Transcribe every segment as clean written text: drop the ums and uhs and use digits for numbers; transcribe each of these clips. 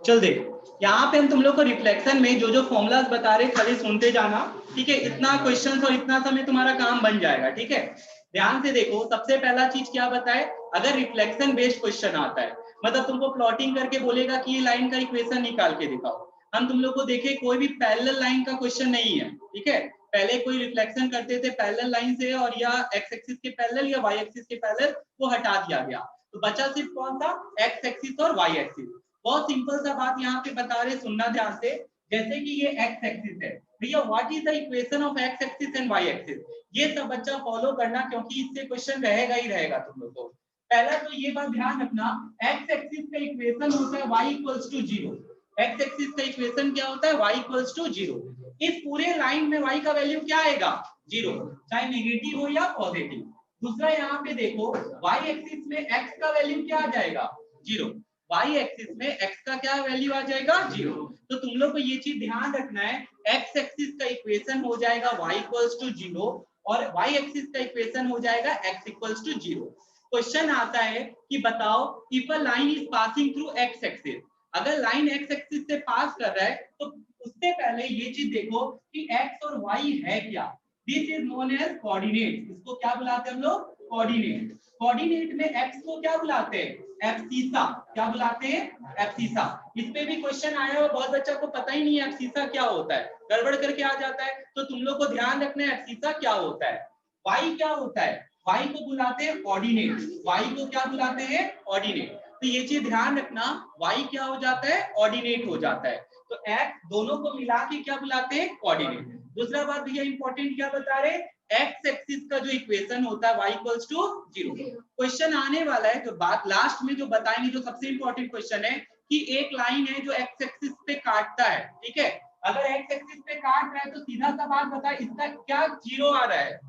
चल देख, यहाँ पे हम तुम लोग को रिफ्लेक्शन में जो जो फॉर्मूलाज बता रहे खाली सुनते जाना, ठीक है। इतना क्वेश्चन और इतना समय तुम्हारा काम बन जाएगा, ठीक है। ध्यान से देखो, सबसे पहला चीज क्या बताए, अगर रिफ्लेक्शन बेस्ड क्वेश्चन आता है, मतलब तुमको प्लॉटिंग करके बोलेगा कि ये लाइन का इक्वेशन निकाल के दिखाओ। हम तुम लोग को देखे कोई भी पैरेलल लाइन का क्वेश्चन नहीं है, ठीक है। पहले कोई रिफ्लेक्शन करते थे पैरेलल लाइन से, और या एक्स एक्सिस के पैरेलल या वाई एक्सिस के पैरेलल, वो हटा दिया गया। तो बचा सिर्फ कौन था, एक्स एक्सिस और वाई एक्सिस। बहुत सिंपल सा बात यहाँ पे बता रहे, सुनना ध्यान से। जैसे कि ये एक्स एक्सिस है भैया, what is the equation of x axis and y axis, ये सब बच्चा फॉलो करना, क्योंकि इससे क्वेश्चन रहेगा ही रहेगा तुम लोग को। पहला तो ये बात ध्यान रखना, एक्स एक्सिस का इक्वेशन होता है y equals to 0। X axis का इक्वेशन क्या होता है, y इक्वल्स टू 0। इस पूरे लाइन में y का वैल्यू क्या आएगा, 0, चाहे नेगेटिव हो या पॉजिटिव। दूसरा यहाँ पे देखो, y एक्सिस में x का वैल्यू क्या आ जाएगा, 0। y एक्सिस में x का क्या वैल्यू आ जाएगा, 0। तो तुम लोग को ये चीज ध्यान रखना है, x एक्सिस का इक्वेशन हो जाएगा y इक्वल्स टू 0, और y एक्सिस का इक्वेशन हो जाएगा x इक्वल्स टू 0। क्वेश्चन आता है कि बताओ, if a line is passing through x axis, अगर लाइन x एक्सिस से पास कर रहा है तो उससे पहले ये चीज देखो कि x और y है क्या। This is known as coordinate. इसको क्या बुलाते हैं हम लोग, कोऑर्डिनेट। कोऑर्डिनेट में x को क्या बुलाते हैं, एब्सिसा। क्या बुलाते हैं, एब्सिसा। इस पे भी क्वेश्चन आया है, बहुत बच्चा को पता ही नहीं है एब्सिसा क्या होता है, गड़बड़ करके आ जाता है। तो तुम लोग को ध्यान रखना है एब्सिसा क्या होता है। y क्या होता है, y को बुलाते हैं ऑर्डिनेट। y को क्या बुलाते हैं, ऑर्डिनेट। तो ये चीज ध्यान रखना, y क्या हो जाता है, ऑर्डिनेट हो जाता है। तो x दोनों को मिला के क्या बुलाते हैं, कोऑर्डिनेट। दूसरा बात भैया इंपॉर्टेंट क्या बता रहे, एक्स एक्सिस का जो इक्वेशन होता है y इक्वल्स टू 0। क्वेश्चन आने वाला है, जो बात लास्ट में जो बताएंगे, जो सबसे इंपॉर्टेंट क्वेश्चन है कि एक लाइन है जो एक्स एक्सिस पे काटता है, ठीक है। अगर एक्स एक्सिस पे काट रहा है तो सीधा सा बात बता, इसका क्या 0 आ रहा है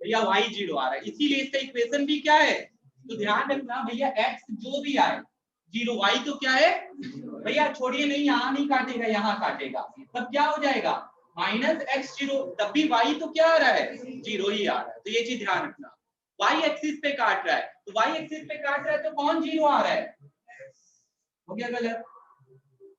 भैया, y 0 आ रहा है, इसीलिए इसका इक्वेशन भी क्या है। तो ध्यान रखना भैया, x जो भी आए 0, y तो क्या है भैया, छोड़िए नहीं, यहाँ नहीं काटेगा, यहाँ काटेगा, तब क्या हो जाएगा माइनस एक्स 0। तब भी y तो क्या आ रहा है, 0 ही आ रहा है। तो ये चीज ध्यान रखना, y एक्सिस पे काट रहा है, तो y एक्सिस पे काट रहा है तो कौन 0 आ रहा है, हो गया गलत।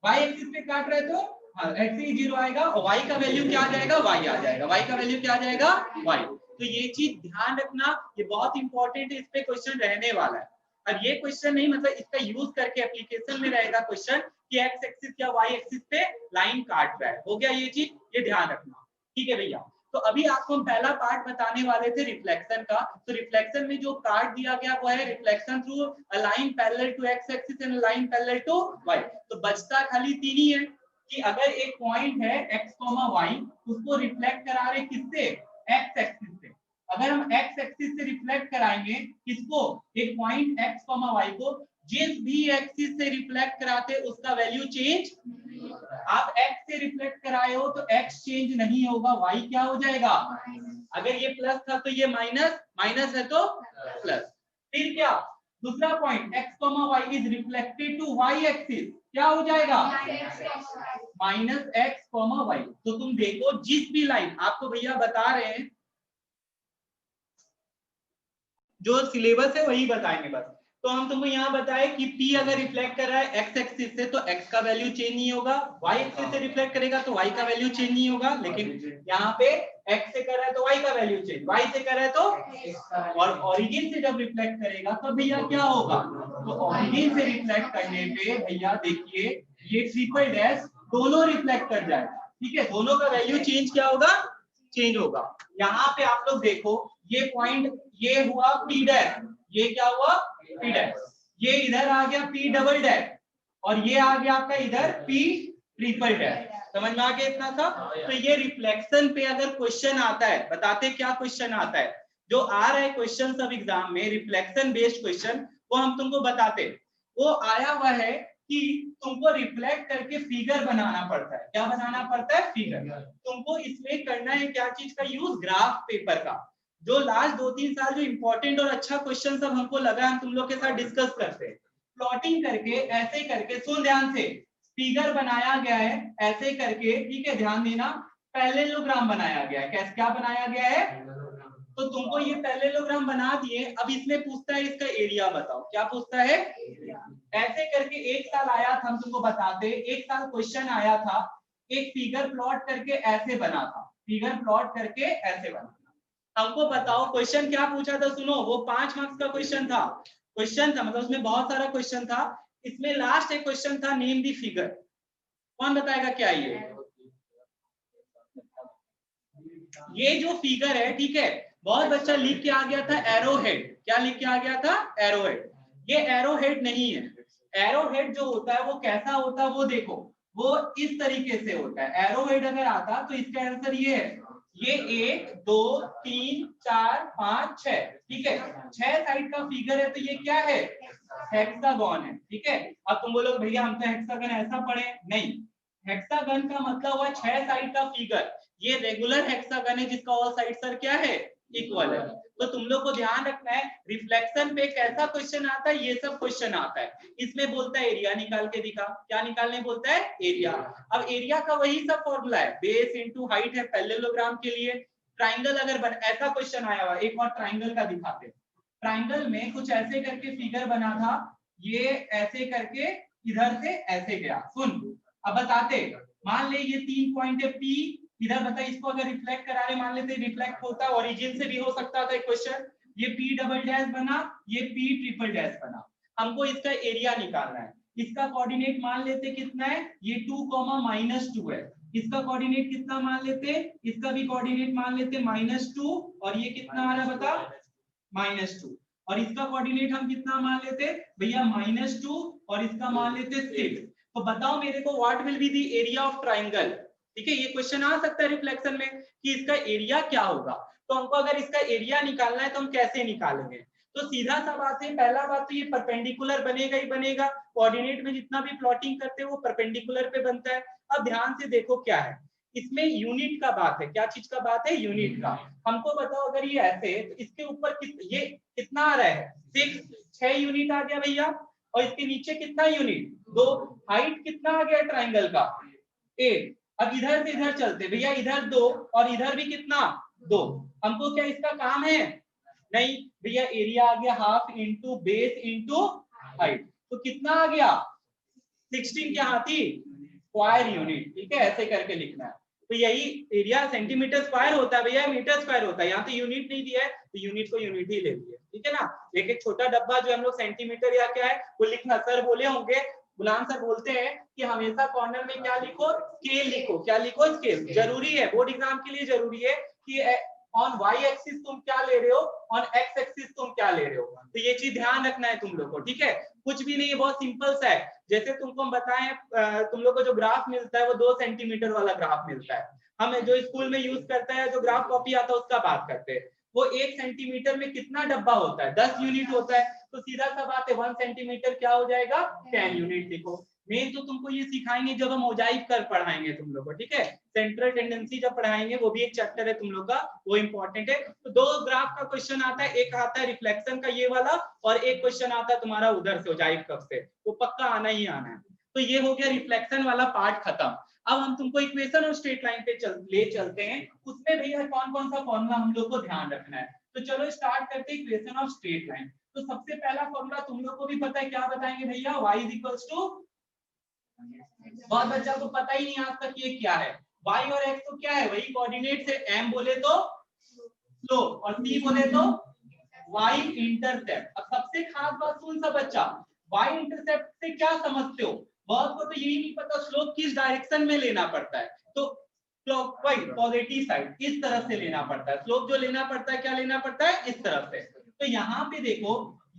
y एक्सिस पे काट रहा है तो हाँ x ही 0 आएगा, और y का वैल्यू क्या आ जाएगा, y आ जाएगा। y का वैल्यू क्या आ जाएगा, y। तो ये चीज ध्यान रखना, ये बहुत इंपॉर्टेंट है, इस पे क्वेश्चन रहने वाला है। और ये क्वेश्चन नहीं, मतलब इसका यूज करके एप्लीकेशन में रहेगा क्वेश्चन कि एक्स एक्सिस या वाई एक्सिस पे लाइन काट रहा है। हो गया ये चीज, ये ध्यान रखना, ठीक है भैया। तो अभी आपको हम पहला पार्ट बताने वाले थे रिफ्लेक्शन का। तो रिफ्लेक्शन में जो पार्ट दिया गया वो है reflection through a line parallel to x axis and line parallel to y. तो बचता खाली तीन ही है कि अगर एक पॉइंट है x, y, उसको रिफ्लेक्ट करा रहे किससे, x एक्सिस से। अगर हम x एक्सिस से रिफ्लेक्ट कराएंगे किसको, एक पॉइंट x, y को, जिस भी एक्सिस से रिफ्लेक्ट कराते उसका वैल्यू चेंज। आप x से रिफ्लेक्ट कराए हो तो x चेंज नहीं होगा, y क्या हो जाएगा, अगर ये प्लस था तो ये माइनस, माइनस है तो प्लस। फिर क्या, दूसरा point x, y is reflected to y axis, क्या हो जाएगा माइनस एक्स, वाई। तो तुम देखो जिस भी लाइन आपको भैया बता रहे हैं, जो सिलेबस है वही बताएंगे बस। तो हम तुमको यहाँ बताए कि P अगर रिफ्लेक्ट कर रहा है x एक्सिस से तो x का वैल्यू चेंज नहीं होगा, y एक्सिस से रिफ्लेक्ट करेगा तो y का वैल्यू चेंज नहीं होगा, लेकिन यहाँ पे x से कर रहा है तो y का वैल्यू चेंज, y से कर रहा है तो, और ओरिजिन से जब रिफ्लेक्ट करेगा तब भैया क्या होगा, तो ओरिजिन से रिफ्लेक्ट करने पे भैया देखिए ये ट्रिपल डैश दोनों रिफ्लेक्ट कर जाएगा, ठीक है। दोनों का वैल्यू चेंज क्या होगा, चेंज होगा। यहाँ पे आप लोग देखो ये पॉइंट, ये हुआ P डैश, ये क्या हुआ P डैश, ये इधर आ गया P डबल डैश, और ये आ गया आपका इधर P ट्रिपल डैश। समझ में आ गया इतना सा। तो ये रिफ्लेक्शन पे अगर क्वेश्चन आता है, बताते क्या क्वेश्चन आता है, जो आ रहा है क्वेश्चन सब एग्जाम में रिफ्लेक्शन बेस्ड क्वेश्चन, वो हम तुमको बताते। वो आया हुआ है कि तुमको रिफ्लेक्ट करके फिगर बनाना पड़ता है। क्या बनाना पड़ता है, फिगर। तुमको इसमें करना है क्या चीज का यूज, ग्राफ पेपर का। जो लास्ट 2-3 साल जो इंपॉर्टेंट और अच्छा क्वेश्चन सब हमको लगा, हम तुम लोग के साथ डिस्कस करते हैं। प्लॉटिंग करके ऐसे करके, सुन ध्यान से, फिगर बनाया गया है ऐसे करके, ठीक है, ध्यान देना। पैरेललोग्राम बनाया गया है, कैसे, क्या बनाया गया है, तो तुमको ये पैरेललोग्राम बना दिए। अब इसमें पूछता है इसका एरिया बताओ, क्या पूछता है, ऐसे करके एक साल आया था, हम तुमको बताते, एक साल क्वेश्चन आया था, एक फिगर प्लॉट करके ऐसे बना था, फिगर प्लॉट करके ऐसे बना था। हमको बताओ क्वेश्चन क्या पूछा था, सुनो, वो 5 मार्क्स का क्वेश्चन था, मतलब उसमें बहुत सारा क्वेश्चन था, इसमें लास्ट एक क्वेश्चन था, नेम दी फिगर। कौन बताएगा क्या ये जो फिगर है, ठीक है, बहुत बच्चा लिख के आ गया था एरो हेड। क्या लिख के आ गया था? Arrow head. ये एरो हेड नहीं है। एरो हेड जो होता है वो कैसा होता है वो देखो, वो इस तरीके से होता है। एरो हेड अगर आता तो इसका आंसर ये है, ये 1 2 3 4 5 6, ठीक है, 6 साइड का फिगर है, तो ये क्या है? हेक्सागन है, ठीक है। अब तुम बोलोगे भैया हम तो हेक्सागन ऐसा पढ़े, नहीं, हेक्सागन का मतलब हुआ 6 साइड का फिगर। ये रेगुलर हेक्सागन है जिसका ऑल साइड सर क्या है? इक्वल है। तो तुम लोग को ध्यान रखना है, रिफ्लेक्शन पे कैसा क्वेश्चन आता है, ये सब क्वेश्चन आता है। इसमें बोलता है एरिया निकाल के दिखा, क्या निकालने बोलता है? एरिया। अब एरिया का वही सब फॉर्मूला है, बेस इनटू हाइट है पैरेललोग्राम के लिए। ट्राइंगल अगर ऐसा क्वेश्चन आया हुआ, एक और ट्राइंगल का दिखाते। ट्राइंगल में कुछ ऐसे करके फिगर बना था, ये ऐसे करके इधर से ऐसे गया। सुन, अब बताते, मान ले ये 3 पॉइंट है P, इधर बता, इसको अगर रिफ्लेक्ट करा रहे, मान लेते रिफ्लेक्ट होता है, ओरिजिन से भी हो सकता था क्वेश्चन। ये P डबल डैश बना, ये P ट्रिपल डैश बना। हमको इसका एरिया निकालना है। इसका कोऑर्डिनेट मान लेते कितना है, ये 2, -2 है। इसका कोऑर्डिनेट कितना मान लेते, इसका भी कोऑर्डिनेट मान लेते -2, और ये कितना आ रहा है बता, -2। और इसका कोऑर्डिनेट हम कितना मान लेते भैया, -2, और इसका मान लेते 6। तो बताओ मेरे को what will be the area of triangle. ठीक है, ये क्वेश्चन आ सकता है रिफ्लेक्शन में कि इसका एरिया क्या होगा। तो हमको अगर इसका एरिया निकालना है तो हम कैसे निकालेंगे? तो सीधा सा बात है, पहला बात तो ये परपेंडिकुलर बनेगा ही बनेगा, कोऑर्डिनेट में जितना भी प्लॉटिंग करते हैं वो परपेंडिकुलर पे बनता है। अब ध्यान से देखो क्या है, इसमें यूनिट का बात है। क्या चीज का बात है? यूनिट का। हमको बताओ अगर ये ऐसे, तो इसके ऊपर ये कितना आ रहा है? 6 यूनिट आ गया भैया, और इसके नीचे कितना यूनिट? 2। हाइट कितना आ गया ट्राइंगल का? 8। अब इधर से इधर चलते भैया, इधर 2 और इधर भी कितना? 2। हमको क्या इसका काम है? नहीं भैया, एरिया आ गया half into base into height, तो कितना आ गया? 16 क्या हाथी? Square unit. ठीक है, ऐसे करके लिखना है। तो यही एरिया सेंटीमीटर स्क्वायर होता है भैया, मीटर स्क्वायर होता है। यहाँ पे यूनिट नहीं दिया है तो यूनिट को यूनिट ही ले लिया, ठीक है ना। एक छोटा डब्बा जो हम लोग सेंटीमीटर या क्या है वो लिखना, सर बोले होंगे, गुलाम सर बोलते हैं कि हमेशा कॉर्नर में क्या लिखो? स्केल लिखो। क्या लिखो? स्केल। जरूरी है, बोर्ड एग्जाम के लिए जरूरी है कि ऑन वाई एक्सिस तुम क्या ले रहे हो, ऑन एक्स एक्सिस तुम क्या ले रहे हो। तो ये चीज ध्यान रखना है तुम लोग को, ठीक है। कुछ भी नहीं है, बहुत सिंपल सा है। जैसे तुमको हम बताएं, तुम लोग को जो ग्राफ मिलता है वो 2 सेंटीमीटर वाला ग्राफ मिलता है। हम जो स्कूल में यूज करते हैं, जो ग्राफ कॉपी आता है उसका बात करते हैं। वो 1 सेंटीमीटर में कितना डब्बा होता है? 10 यूनिट होता है। तो सीधा सा बात है, 1 सेंटीमीटर क्या हो जाएगा? 10 यूनिट। देखो मेन तो तुमको ये सिखाएंगे जब हम मोजाइक कर पढ़ाएंगे तुम लोग को, ठीक है। सेंट्रल टेंडेंसी जब पढ़ाएंगे, वो भी एक चैप्टर है तुम लोग का, वो इंपॉर्टेंट है। तो 2 ग्राफ का क्वेश्चन आता है, एक आता है रिफ्लेक्शन का ये वाला, और एक क्वेश्चन आता है तुम्हारा उधर से मोजाइक कब से, वो पक्का आना ही आना है। तो ये हो गया रिफ्लेक्शन वाला पार्ट खत्म। अब हम तुमको इक्वेशन और स्ट्रेट लाइन पे ले चलते हैं। उसमें भैया कौन कौन सा फॉर्मूला हम लोग को ध्यान रखना है। तो चलो स्टार्ट करते हैं इक्वेशन ऑफ स्ट्रेट लाइन। तो सबसे पहला फॉर्मूला तुम लोग को भी पता है, क्या बताएंगे भैया? y इक्वल्स टू, बहुत बच्चा को पता ही नहीं आज तक ये क्या है। y और x तो क्या है? वही कोऑर्डिनेट है। m बोले तो स्लोप, और c बोले तो y इंटरसेप्ट। अब सबसे खास बात सुन सा बच्चा, y इंटरसेप्ट से क्या समझते हो? बहुत को तो यही नहीं पता स्लोप किस डायरेक्शन में लेना पड़ता है। तो क्लॉकवाइज, पॉजिटिव साइड, इस तरफ से लेना पड़ता है। स्लोप जो लेना पड़ता है, क्या लेना पड़ता है? इस तरफ से। तो यहाँ पे देखो,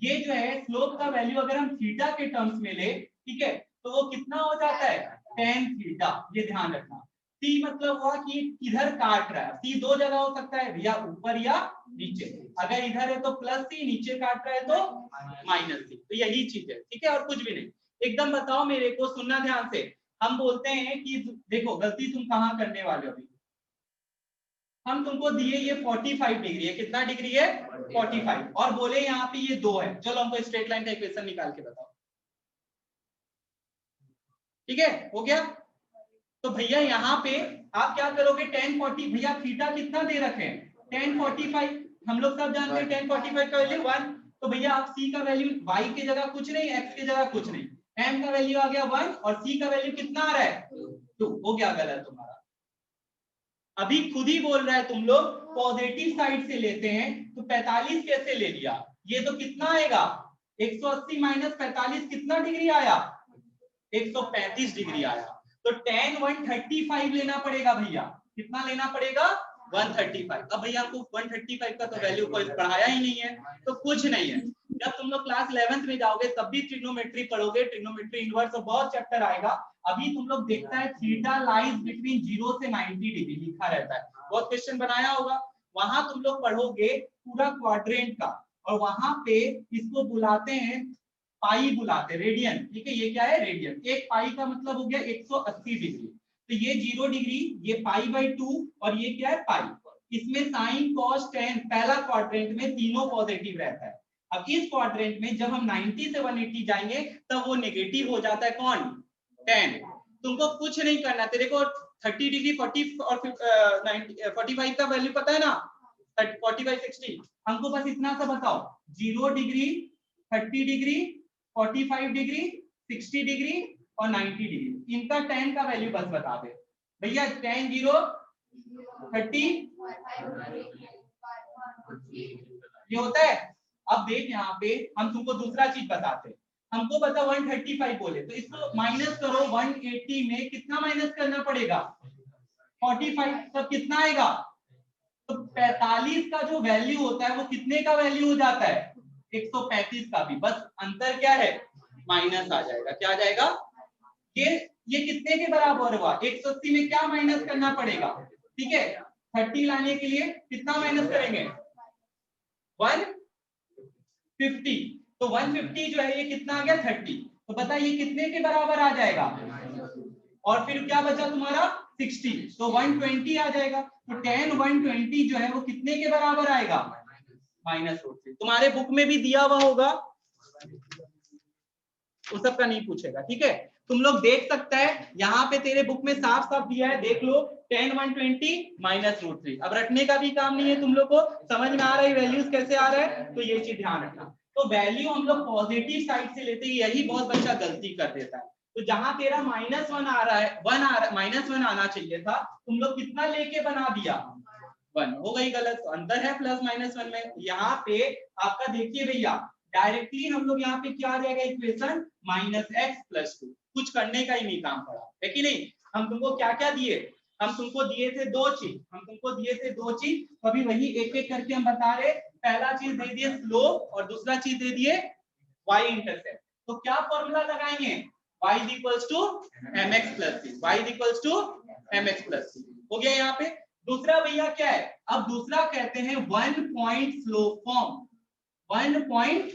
ये जो है स्लोप का वैल्यू अगर हम थीटा के टर्म्स में ले, ठीक है, तो वो कितना हो जाता है? tan theta. ये ध्यान रखना। C मतलब हुआ कि इधर काट रहा है। C 2 जगह हो सकता है, या ऊपर या नीचे। अगर इधर है तो +C, नीचे काट रहा है तो -C। तो यही चीज है, ठीक है, और कुछ भी नहीं। एकदम बताओ मेरे को, सुनना ध्यान से। हम बोलते हैं कि देखो गलती तुम कहाँ करने वाले हो। अभी हम तुमको दिए ये 45 डिग्री है, कितना डिग्री है? 45, और बोले यहाँ पे ये 2 है। चलो हमको स्ट्रेट लाइन का इक्वेशन निकाल के बताओ। ठीक है, हो गया। तो भैया यहाँ पे आप क्या करोगे? 1040, भैया थीटा कितना दे रखे हैं? 1045। हम लोग सब जानते हैं 1045 का वैल्यू 1। तो भैया आप c का वैल्यू y की जगह कुछ नहीं, x की जगह कुछ नहीं, m का वैल्यू आ गया 1 और c का वैल्यू कितना आ रहा है 2, हो गया गलत तुम्हारा। अभी खुद ही बोल रहा है तुम लोग पॉजिटिव साइड से लेते हैं तो 45 कैसे ले लिया, ये तो कितना आएगा 180 माइनस 45 कितना डिग्री आया 135 डिग्री आया। तो tan 135 लेना पड़ेगा भैया, कितना लेना पड़ेगा 135। अब भैया आपको 135 का तो वैल्यू कोई पढ़ाया ही नहीं है तो कुछ नहीं है। जब तुम लोग क्लास 11th में जाओगे तब भी ट्रिग्नोमेट्री पढ़ोगे, ट्रिग्नोमेट्री इनवर्स और बहुत चैप्टर आएगा। अभी तुम लोग देखता है थीटा लाइज बिटवीन 0 से 90 डिग्री लिखा रहता है, बहुत क्वेश्चन बनाया होगा, वहां तुम लोग पढ़ोगे पूरा क्वाड्रेंट का और वहां पे इसको बुलाते हैं पाई, बुलाते रेडियन, ठीक है, ये क्या है रेडियन, एक पाई का मतलब हो गया 180 डिग्री, तो ये 0 डिग्री, ये पाई बाई 2 और ये क्या है पाई। इसमें साइन कॉस टेन पहला क्वाड्रेंट में तीनों पॉजिटिव रहता है। अब इस क्वाड्रेंट में जब हम 90 से 180 जाएंगे तब वो नेगेटिव हो जाता है, कौन 10। तुमको कुछ नहीं करना, तेरे को 30 डिग्री 40 और 45 का वैल्यू पता है ना, 45 60, हमको बस इतना सा बताओ 0 डिग्री 30 डिग्री 45 डिग्री 60 डिग्री और 90 डिग्री, इनका tan का वैल्यू बस बता दे भैया। tan 0 30 ये होता है। अब देख यहाँ पे हम तुमको दूसरा चीज बताते हैं, हमको बता 135 बोले तो इसको माइनस करो 180 में कितना माइनस करना पड़ेगा 45, तब कितना आएगा, तो 45 का जो वैल्यू होता है वो कितने का वैल्यू हो जाता है 135 का भी, बस अंतर क्या है माइनस आ जाएगा, क्या आ जाएगा, ये कितने के बराबर हुआ 180 में क्या माइनस करना पड़ेगा, ठीक है 30 लाने के लिए कितना माइनस करेंगे 150, तो 150 जो है ये कितना आ गया 30, तो बता ये कितने के बराबर आ जाएगा, और फिर क्या बचा तुम्हारा 60, तो 120 आ जाएगा। तो tan 120 जो है वो कितने के बराबर आएगा -√3। तुम्हारे बुक में भी दिया हुआ होगा, वो सबका नहीं पूछेगा, ठीक है, तुम लोग देख सकता है यहाँ पे तेरे बुक में साफ साफ दिया है, देख लो tan 120 -√3। अब रटने का भी काम नहीं है, तुम लोग को समझ में आ रहा है वैल्यूज कैसे आ रहा है, तो ये चीज ध्यान रखना। तो वैल्यू हम लोग पॉजिटिव साइड से लेते हैं, यही बहुत बच्चा गलती कर देता है। तो जहां तेरा -1 आ रहा है, -1 आना चाहिए था, तुम लोग कितना लेके बना दिया 1, हो गई गलत, तो अंतर है +-1 में। यहाँ पे आपका देखिए भैया डायरेक्टली हम लोग यहाँ पे क्या आ जाएगा इक्वेशन -x + 2, कुछ करने का ही नहीं काम पड़ा है कि नहीं। हम तुमको क्या क्या दिए, हम तुमको दिए थे दो चीज, तो अभी वही एक एक करके हम बता रहे। पहला चीज दे दिए स्लोप और दूसरा चीज दे दिए y इंटरसेप्ट। तो क्या फॉर्मूला लगाएंगे y = mx + c, y = mx + c, हो गया यहाँ पे। दूसरा भैया क्या है, अब दूसरा कहते हैं 1 point slope form, 1 point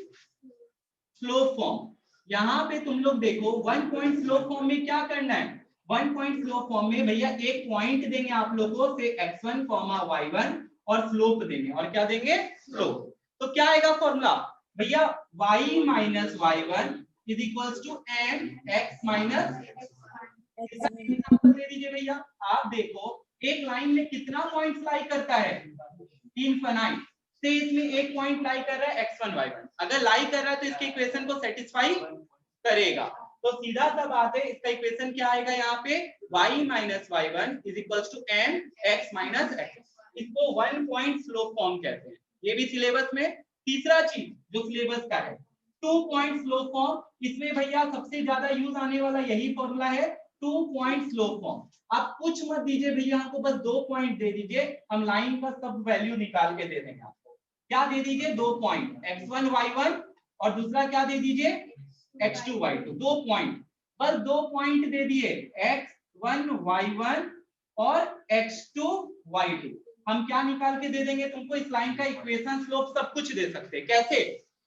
slope form. यहाँ पे तुम लोग देखो 1 पॉइंट स्लोप फॉर्म में क्या करना है, 1 पॉइंट स्लोप फॉर्म में भैया एक पॉइंट देंगे आप लोगों से x1, y1 और स्लोप देंगे, और क्या देंगे स्लोप। तो क्या आएगा फॉर्मूला भैया y - y1 = mx - दे दीजिए भैया। आप देखो एक लाइन में कितना पॉइंट लाई करता है इनफाइनाइट से, इसमें एक पॉइंट लाई कर रहा है x1 y1, अगर लाई कर रहा है तो इसके इक्वेशन को सेटिस्फाई करेगा। तो सीधा सा बात है, इसका इक्वेशन क्या आएगा यहाँ पे y - y1 = mx - x, इसको 1 पॉइंट स्लोप फॉर्म कहते हैं, ये भी सिलेबस में। तीसरा चीज जो सिलेबस का है 2 पॉइंट स्लोप फॉर्म, इसमें भैया सबसे ज्यादा यूज आने वाला यही फॉर्मूला है 2 पॉइंट स्लोप फॉर्म। आप कुछ मत दीजिए भैया, हमको बस 2 पॉइंट दे दीजिए, हम लाइन पर सब वैल्यू निकाल के दे देंगे आपको। क्या दे दीजिए 2 पॉइंट x1 y1 और दूसरा क्या दे दीजिए x2 y2, 2 पॉइंट, बस 2 पॉइंट दे दिए x1 y1 और x2 y2। हम क्या निकाल के दे देंगे तुमको, इस लाइन का इक्वेशन स्लोप सब कुछ दे सकते हैं। कैसे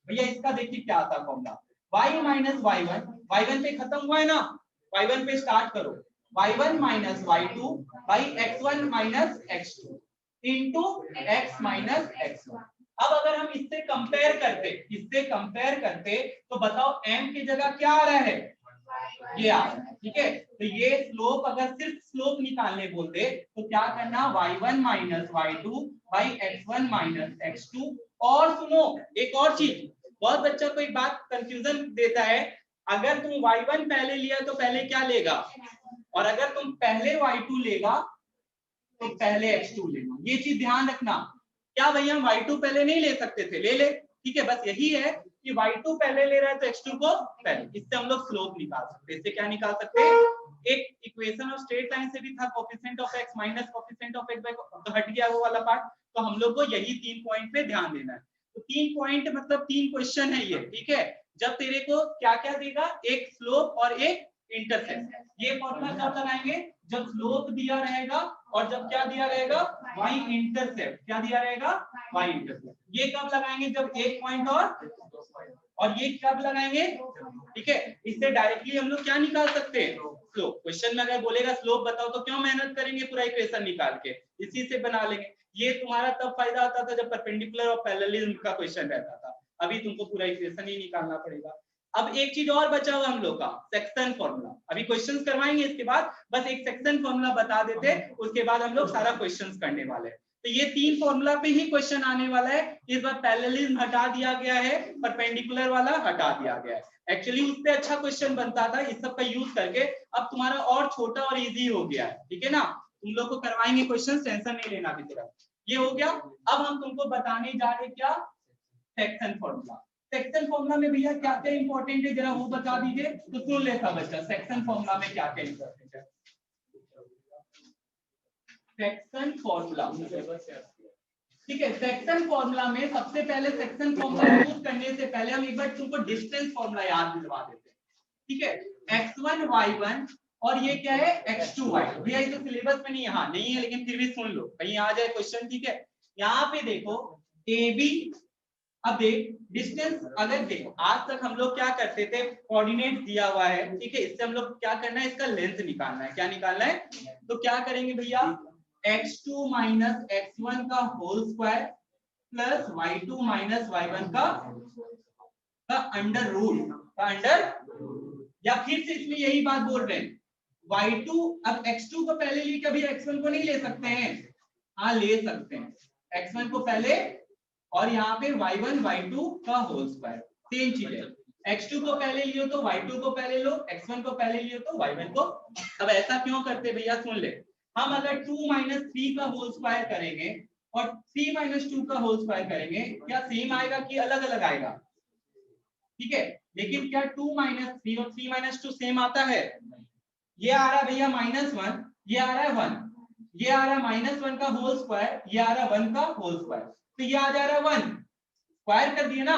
भैया, इसका देखिए क्या आता है फॉर्मूला, y - y1, y1 पे खत्म हुआ है ना, y1 पे स्टार्ट करो, y1 - y2 x1 - x2 into x - x1। अब अगर हम इससे कंपेयर करते तो बताओ m की जगह क्या आ रहा है, ये आ रहा है, ठीक है। तो ये स्लोप अगर सिर्फ स्लोप निकालने बोलते तो क्या करना y1 - y2 x1 - x2। और सुनो एक और चीज, बहुत बच्चा को एक बात कंफ्यूजन देता है, अगर तुम y1 पहले लिया तो पहले क्या लेगा, और अगर तुम पहले y2 लेगा तो पहले x2 लेना। ये चीज ध्यान रखना। क्या भैया हम y2 पहले नहीं ले सकते थे, ले ले, ठीक है। बस यही है कि y2 पहले ले रहा है तो x2 को पहले। इससे हम लोग स्लोप निकाल सकते हैं। इससे क्या निकाल सकते हैं, एक इक्वेशन ऑफ स्ट्रेट लाइन से भी था coefficient of x minus coefficient of x by, तो हट गया वो वाला पार्ट। तो हम लोग को यही 3 पॉइंट पे ध्यान देना है। तो 3 पॉइंट मतलब 3 क्वेश्चन है ये, ठीक है। जब तेरे को क्या क्या देगा, एक स्लोप और एक इंटरसेप्ट। ये फॉर्मूला कब लगाएंगे, जब स्लोप दिया रहेगा और जब क्या दिया रहेगा, y इंटरसेप्ट। क्या दिया रहेगा, y इंटरसेप्ट। ये कब लगाएंगे, जब एक पॉइंट और ये कब लगाएंगे, ठीक है। इससे डायरेक्टली हम लोग क्या निकाल सकते हैं, स्लोप। क्वेश्चन में अगर बोलेगा स्लोप बताओ तो क्यों मेहनत करेंगे पूरा इक्वेशन निकाल के, इसी से बना लेंगे। ये तुम्हारा तब फायदा आता था जब परपेंडिकुलर और पैरेललिज्म का क्वेश्चन रहता था। अभी तुमको पूरा इक्वेशन ही निकालना पड़ेगा। अब एक चीज और बचा हुआ हम लोग का, सेक्शन फॉर्मूला। अभी क्वेश्चंस करवाएंगे इसके बाद, बस एक सेक्शन फॉर्मूला बता देते, उसके बाद हम लोग सारा क्वेश्चंस करने वाले हैं। तो ये 3 फॉर्मूला पे ही क्वेश्चन आने वाला है। इस बार पैरेललिज्म हटा दिया गया है, परपेंडिकुलर वाला हटा दिया गया है। एक्चुअली उससे अच्छा क्वेश्चन बनता था इस सब का यूज करके। अब तुम्हारा और छोटा और इजी हो गया है, ठीक है ना। तुम लोग को करवाएंगे क्वेश्चन, टेंशन नहीं लेना अभी तरफ। ये हो गया। अब हम तुमको बताने जा रहे क्या, सेक्शन फॉर्मूला। सेक्शन फॉर्मूला में भैया क्या क्या इंपॉर्टेंट है जरा वो बता दीजिए, तो सुन लेता बच्चा सेक्शन फॉर्मूला में क्या क्या इंपॉर्टेंट है। सेक्शन फॉर्मूला, ठीक है। सेक्शन फॉर्मूला में सबसे पहले सेक्शन फॉर्मूला यूज करने से पहले हम एक बार तुमको डिस्टेंस फॉर्मूला याद दिलवा देते हैं, ठीक है। x1 y1 और ये क्या है x2 y2। भैया ये तो सिलेबस में नहीं, यहाँ नहीं है, लेकिन फिर भी सुन लो कहीं आ जाए क्वेश्चन, ठीक है। यहाँ पे देखो AB, अब देख डिस्टेंस, अगर देखो आज तक हम लोग क्या करते थे, कोऑर्डिनेट दिया हुआ है, ठीक है। इससे हम लोग क्या करना है, इसका लेंथ निकालना है। क्या निकालना है, तो क्या करेंगे भैया, x2 माइनस x1 का whole square plus y2 minus y1 का अंडर रूट, या फिर से इसमें यही बात बोल रहे हैं, y2 अब x2 को पहले लिए कभी x1 को नहीं ले सकते हैं, हाँ ले सकते हैं, x1 को पहले और यहाँ पे y1 y2 का होल स्क्वायर। सेम चीज है, x2 को पहले लियो तो y2 को पहले लो, x1 को पहले लियो तो y1 को। अब ऐसा क्यों करते भैया, सुन ले। हम अगर 2 माइनस 3 का होल स्क्वायर करेंगे और 3 माइनस 2 का होल स्क्वायर करेंगे, क्या सेम आएगा कि अलग अलग आएगा, ठीक है। लेकिन क्या 2 माइनस 3 और 3 माइनस 2 सेम आता है, ये आ रहा है भैया -1, ये आ रहा है 1, ये आ रहा है -1 का होल स्क्वायर, ये आ रहा है 1 का होल स्क्वायर, तो ये आ जा रहा है 1, स्क्वायर कर दिए ना,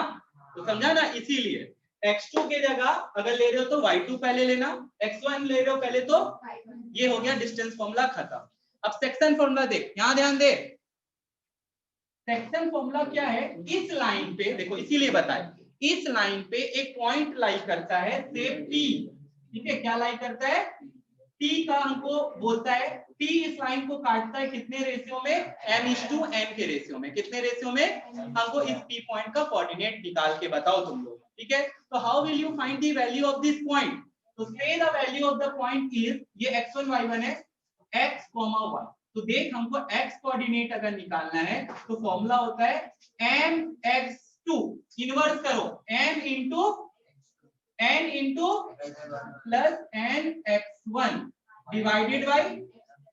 तो समझा ना। इसीलिए x2 के जगह अगर ले रहे हो तो y2 पहले लेना, x1 ले रहे हो पहले तो ये हो गया डिस्टेंस फॉर्मूला खत्म। अब सेक्शन फॉर्मूला देख, यहां ध्यान दे। सेक्शन फॉर्मूला क्या है, इस लाइन पे देखो, इसीलिए बताए, इस लाइन पे एक पॉइंट लाई करता है सेप T, ठीक है। क्या लाई करता है, T का हमको बोलता है, T इस लाइन को काटता है कितने रेशियो में, m:n के रेशियो में। कितने रेशियो में, हमको इस P पॉइंट का कोऑर्डिनेट निकाल के बताओ तुम लोग, ठीक है। तो how will you find the value of this point, तो से the value of the point is, ये x1 y1 है, x, y। तो देख हमको x कोऑर्डिनेट अगर निकालना है तो फॉर्मूला होता है mx2, इन्वर्स करो m into plus nx1 divided by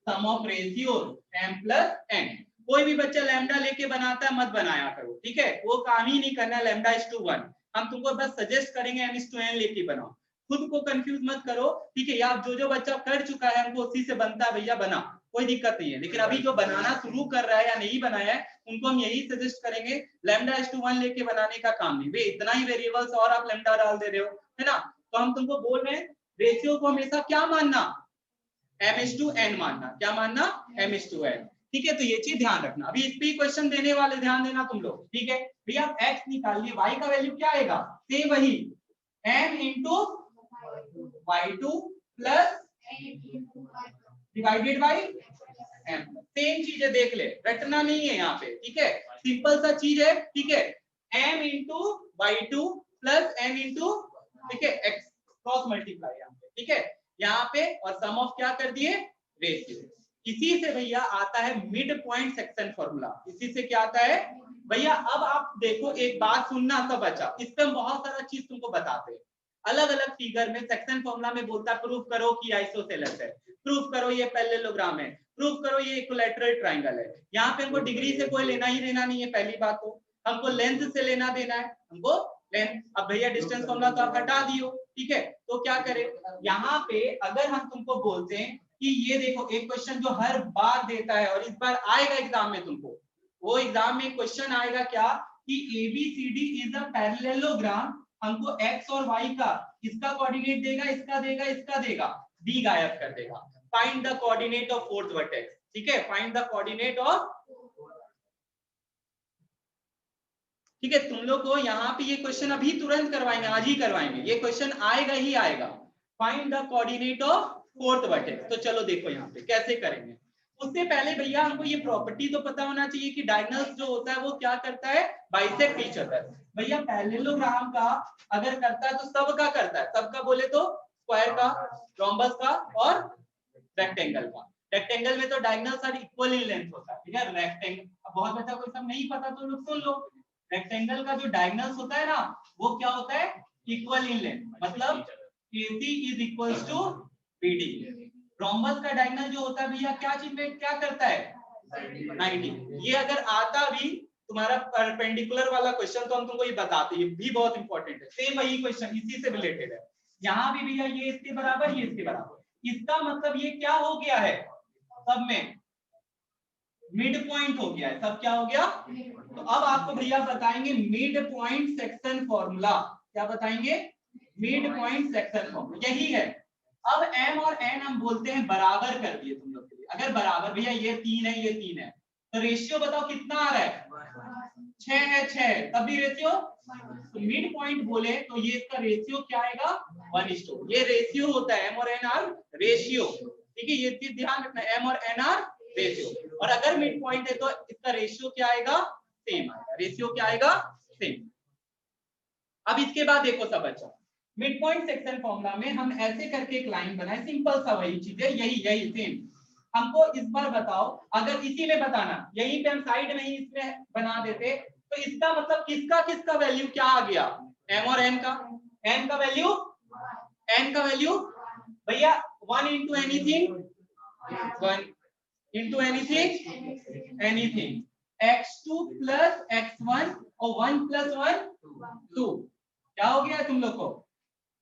sum of ratios m plus n। कोई भी बच्चा लैम्डा लेके बनाता है मत बनाया करो, ठीक है, वो काम ही नहीं करना λ1। हम तुमको बस सजेस्ट करेंगे m:n लेके बनाओ, खुद को कंफ्यूज मत करो, ठीक है। या जो बच्चा कर चुका है हमको उसी से बनता है भैया, बना, कोई दिक्कत नहीं है। लेकिन अभी जो बनाना शुरू कर रहा है या नहीं बनाया है, उनको हम यही सजेस्ट करेंगे, λ1 लेके बनाने का काम नहीं। वे इतना ही वेरिएबल्स और आप लैम्डा डाल दे रहे हो, है ना। तो हम तुमको बोल रहे हैं रेशियो को हमेशा क्या मानना, m:n मानना। क्या मानना, m:n, ठीक है। तो ये चीज ध्यान रखना। अभी इस पे क्वेश्चन देने वाले, ध्यान देना तुम लोग, ठीक है। भैया x निकाल लिए, y का वैल्यू क्या आएगा, सेम वही m into y2 plus divided by m। Same चीज है, देख ले, रटना नहीं है यहाँ पे, ठीक है। सिंपल सा चीज है, ठीक है। m into y2 plus m into, ठीक है, x क्रॉस मल्टीप्लाई यहाँ पे, ठीक है, यहाँ पे, और सम ऑफ क्या कर दिए, रेशियो। इसी से भैया आता है मिड पॉइंट सेक्शन फॉर्मूला। इसी से क्या आता है, भैया अब आप देखो, एक बात सुनना सब अच्छा, इस पे हम बहुत सारा चीज तुमको बताते हैं। अलग अलग फिगर में सेक्शन फॉर्मूला में बोलता है प्रूफ करो कि आइसोसेलेस है, प्रूफ करो ये पैरेललोग्राम है, प्रूफ करो ये इक्विलैटरल ट्रायंगल है। यहाँ पे हमको डिग्री से कोई लेना ही लेना नहीं है, पहली बात तो हमको लेंथ से लेना देना है, हमको लेंथ। अब भैया डिस्टेंस फॉर्मूला तो आप हटा दियो, ठीक है, तो क्या करें यहाँ पे, अगर हम तुमको बोलते हैं कि ये देखो एक क्वेश्चन जो हर बार देता है और इस बार आएगा एग्जाम में तुमको, वो एग्जाम में क्वेश्चन आएगा क्या कि ABCD इज अ पैरेललोग्राम, हमको x और y का इसका कोऑर्डिनेट देगा, इसका देगा, इसका देगा, b गायब कर देगा। Find the coordinate of fourth vertex, ठीक है, फाइंड द कोऑर्डिनेट ऑफ, ठीक है। तुम लोग को यहाँ पे ये क्वेश्चन अभी तुरंत करवाएंगे, आज ही करवाएंगे, ये क्वेश्चन आएगा ही आएगा, find the coordinate of fourth vertex. तो चलो देखो यहाँ पे कैसे करेंगे। उससे पहले भैया हमको ये प्रॉपर्टी तो पता होना चाहिए कि डायगोनल्स जो होता है वो क्या करता है, बाइसेक्ट ईच अदर। भैया पैरेललोग्राम का अगर करता है तो सबका करता है, सबका बोले तो स्क्वायर का, रोम्बस का और रेक्टेंगल का। रेक्टेंगल में तो diagonals are equal in length होता है, ठीक है। रेक्टेंगल बहुत बच्चा को सब नहीं पता तो लोग सुन लो, रेक्टेंगल का जो डायगोनल्स होता है ना वो क्या होता है, इक्वल इन लेंथ, मतलब AC is equals to BD। Rhombus का डायगोनल जो होता है भैया क्या चीज में क्या करता है, 90। ये अगर आता भी तुम्हारा परपेंडिकुलर वाला क्वेश्चन तो हम तुमको ये बताते, ये भी बहुत इंपॉर्टेंट है, सेम वही क्वेश्चन इसी से रिलेटेड है। यहाँ भी भैया ये इसके बराबर, ये इसके बराबर, इसका मतलब ये क्या हो गया है, सब में मिड पॉइंट हो गया है, सब क्या हो गया। तो अब आपको भैया बताएंगे मिड पॉइंट सेक्शन फॉर्मूला, क्या बताएंगे, मिड पॉइंट सेक्शन फॉर्मूला यही है। अब m और n हम बोलते हैं बराबर कर दिए तुम लोग के लिए, अगर बराबर भैया ये 3 है ये 3 है तो रेशियो बताओ कितना आ रहा है, 6 है 6, तब भी रेशियो, तो मिड पॉइंट बोले तो ये इसका रेशियो क्या आएगा, 1:2। ये रेशियो होता है, m और n आर रेशियो, ठीक है, ये चीज ध्यान रखना, m और n आर रेशियो। और अगर मिड पॉइंट है तो इसका रेशियो क्या आएगा, सेम आएगा, रेशियो क्या आएगा, सेम। अब इसके बाद देखो सब अच्छा, मिड पॉइंट सेक्शन फॉर्मूला में हम ऐसे करके एक लाइन बनाए, सिंपल सा वही चीज है, यही यही सेम। हमको इस बार बताओ, अगर इसी में बताना, यहीं पे हम साइड में ही इसमें बना देते तो इसका मतलब किसका किसका वैल्यू क्या आ गया, m और n का, n का वैल्यू, n का वैल्यू भैया 1 into anything, 1 into anything, anything, x2 plus x1 और 1 plus 1 2, क्या हो गया तुम लोग को,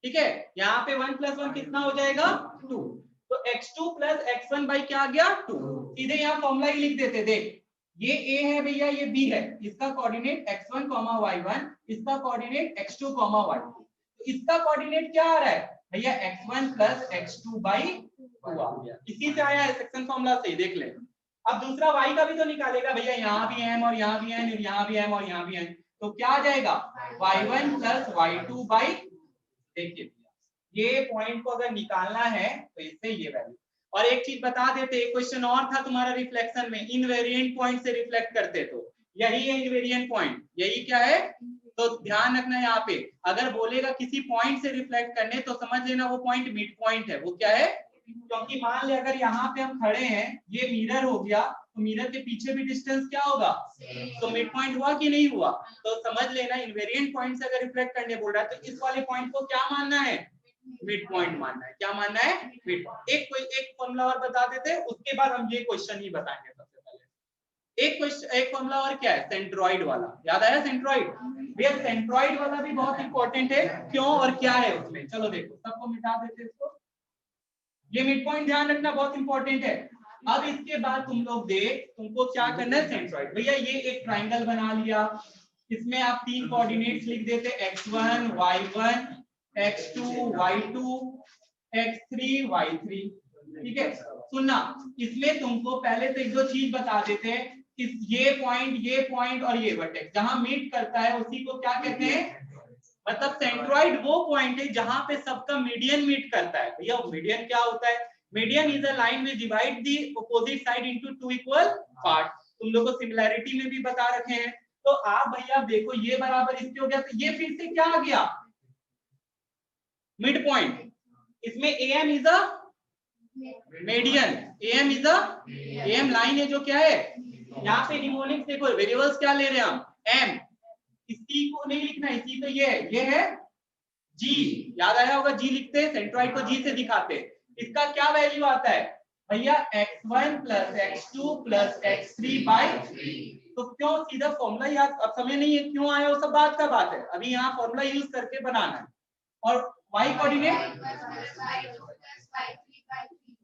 ठीक है। यहाँ पे 1 plus 1 कितना हो जाएगा, 2, तो x2 plus x1 by क्या आ गया, 2। सीधे यहाँ फॉर्मूला ही लिख देते, देख ये a है भैया, ये b है, इसका कोऑर्डिनेट x1, y1, इसका कोऑर्डिनेट x2, y2, तो इसका कोऑर्डिनेट क्या आ रहा है भैया, x1 plus x2 by 2 आ गया, इसी से आया है सेक्शन फॉर्मूला से, देख ले। अब दूसरा y का भी तो निकालेगा भैया, यहाँ भी m और यहाँ भी n और यहाँ भी m और यहाँ भी n, तो क्या आ जाएगा y1 plus y2 by, देखिए ये पॉइंट को अगर निकालना है तो इससे ये वैल्यू। और एक चीज बता देते, एक क्वेश्चन और था तुम्हारा रिफ्लेक्शन में, इनवेरिएंट पॉइंट से रिफ्लेक्ट करते, तो यही है इनवेरिएंट पॉइंट, यही क्या है, तो ध्यान रखना यहाँ पे अगर बोलेगा किसी पॉइंट से रिफ्लेक्ट करने तो समझ लेना वो पॉइंट मिड पॉइंट है, वो क्या है, क्योंकि मान ले अगर यहाँ पे हम खड़े हैं, ये मिरर हो गया, तो मिरर के पीछे भी डिस्टेंस क्या होगा, तो मिड पॉइंट हुआ कि नहीं हुआ, तो समझ लेना इनवेरिएंट पॉइंट से अगर रिफ्लेक्ट करने बोल रहा है तो इस वाले पॉइंट को क्या मानना है, मिड पॉइंट मानना है, क्या मानना है, मिड पॉइंट। एक फॉर्मूला और बता देते, उसके बाद हम ये क्वेश्चन ही बताएंगे। सबसे पहले एक फॉर्मूला और क्या है, सेंट्रॉइड वाला, याद आया सेंट्रॉइड भैया, सेंट्रॉइड वाला भी बहुत इंपॉर्टेंट है, क्यों और क्या है उसमें, चलो देखो सबको मिटा देते इसको, ये मिड पॉइंट ध्यान रखना बहुत इंपॉर्टेंट है। अब इसके बाद तुम लोग देख, तुमको क्या करना है, सेंट्रॉइड भैया ये एक ट्राइंगल बना लिया, इसमें आप 3 कोऑर्डिनेट्स लिख देते, x1 y1 x2 y2 x3 y3, ठीक है। सुनना, इसमें तुमको पहले तो एक दो चीज बता देते हैं, ये पॉइंट और ये वर्टेक्स जहां मीट करता है उसी को क्या कहते हैं, मतलब सेंट्रॉइड वो पॉइंट है जहां पे सबका मीडियन मीट करता है। भैया मीडियन क्या होता है, median is a line which divide the opposite side into 2 equal part, तुम लोग को सिमिलैरिटी में भी बता रखे हैं। तो आप भैया देखो ये बराबर इसके हो गया, तो ये फिर से क्या आ गया, मिड पॉइंट, इसमें AM is a median, AM line है जो क्या है, यहाँ पे निमोनिक्स देखो, वेरिएबल्स क्या ले रहे हैं हम, m, इसी को नहीं लिखना, इसी तो ये है g, याद आया होगा g लिखते हैं, सेंट्रॉइड को g से दिखाते हैं। इसका क्या वैल्यू आता है भैया x1 plus x2 plus x3 by, तो क्यों सीधा फॉर्मूला याद अब समय नहीं है, क्यों आया वो सब बात का बात है, अभी यहाँ फॉर्मूला यूज करके बनाना है। और y कोऑर्डिनेट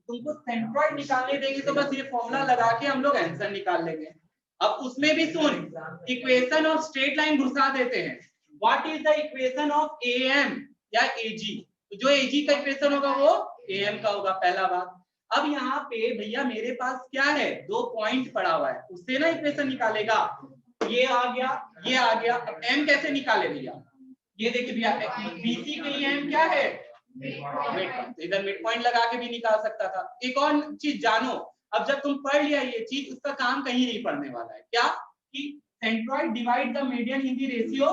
तुमको सेंट्रॉइड निकालने देंगे तो बस ये फॉर्मूला लगा के हम लोग आंसर निकाल लेंगे। अब उसमें भी सुन, इक्वेशन ऑफ स्ट्रेट लाइन घुसा देते हैं। What is the equation of AM या AG, तो जो AG का इक्वेशन होगा वो AM का होगा, पहला बात। अब यहाँ पे भैया मेरे पास क्या है, 2 पॉइंट पड़ा हुआ है, उससे ना इक्वेशन निकालेगा, ये आ गया ये आ गया। अब M कैसे निकाले भैया, ये देखिए भैया BC के लिए M क्या है, मिड, इधर मिड पॉइंट लगा के भी निकाल सकता था। एक और चीज जानो, अब जब तुम पढ़ लिया ये चीज, उसका काम कहीं नहीं पढ़ने वाला है, क्या कि centroid divide the median in the ratio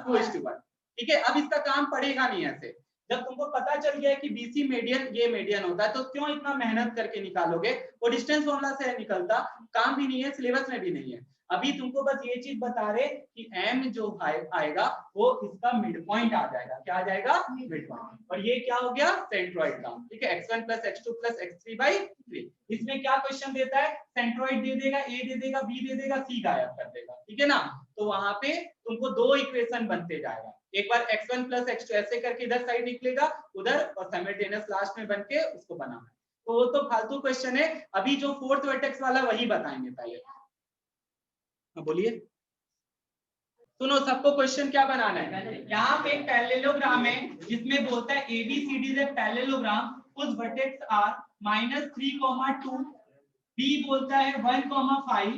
2:1, ठीक है। अब इसका काम पड़ेगा नहीं ऐसे, जब तुमको पता चल गया कि BC मीडियन ये मीडियन होता है, तो क्यों इतना मेहनत करके निकालोगे, वो डिस्टेंस फॉर्मूला से निकलता, काम भी नहीं है, सिलेबस में भी नहीं है। अभी तुमको बस ये चीज बता रहे कि M जो आएगा वो इसका मिड पॉइंट आ जाएगा, क्या आ जाएगा, मिड पॉइंट। और ये क्या हो गया, सेंट्रॉइड का, ठीक है, x1 plus x2 plus x3 by 3। इसमें क्या क्वेश्चन देता है, सेंट्रॉइड दे देगा, A दे देगा, B दे देगा, C गायब कर देगा, ठीक है ना। तो वहां पे तुमको 2 इक्वेशन बनते जाएगा, एक बार x1 प्लस x2 ऐसे करके इधर साइड निकलेगा उधर, और साइमल्टेनियस लास्ट में बन के उसको बनाना है। तो वो तो फालतू क्वेश्चन है, अभी जो फोर्थ वर्टेक्स वाला वही बताएंगे पहले। बोलिए, सुनो सबको क्वेश्चन क्या बनाना है, यहाँ पे एक पैरेललोग्राम है जिसमें बोलता है ABCD is a parallelogram whose vertex are -3, 2, B बोलता है 1, 5,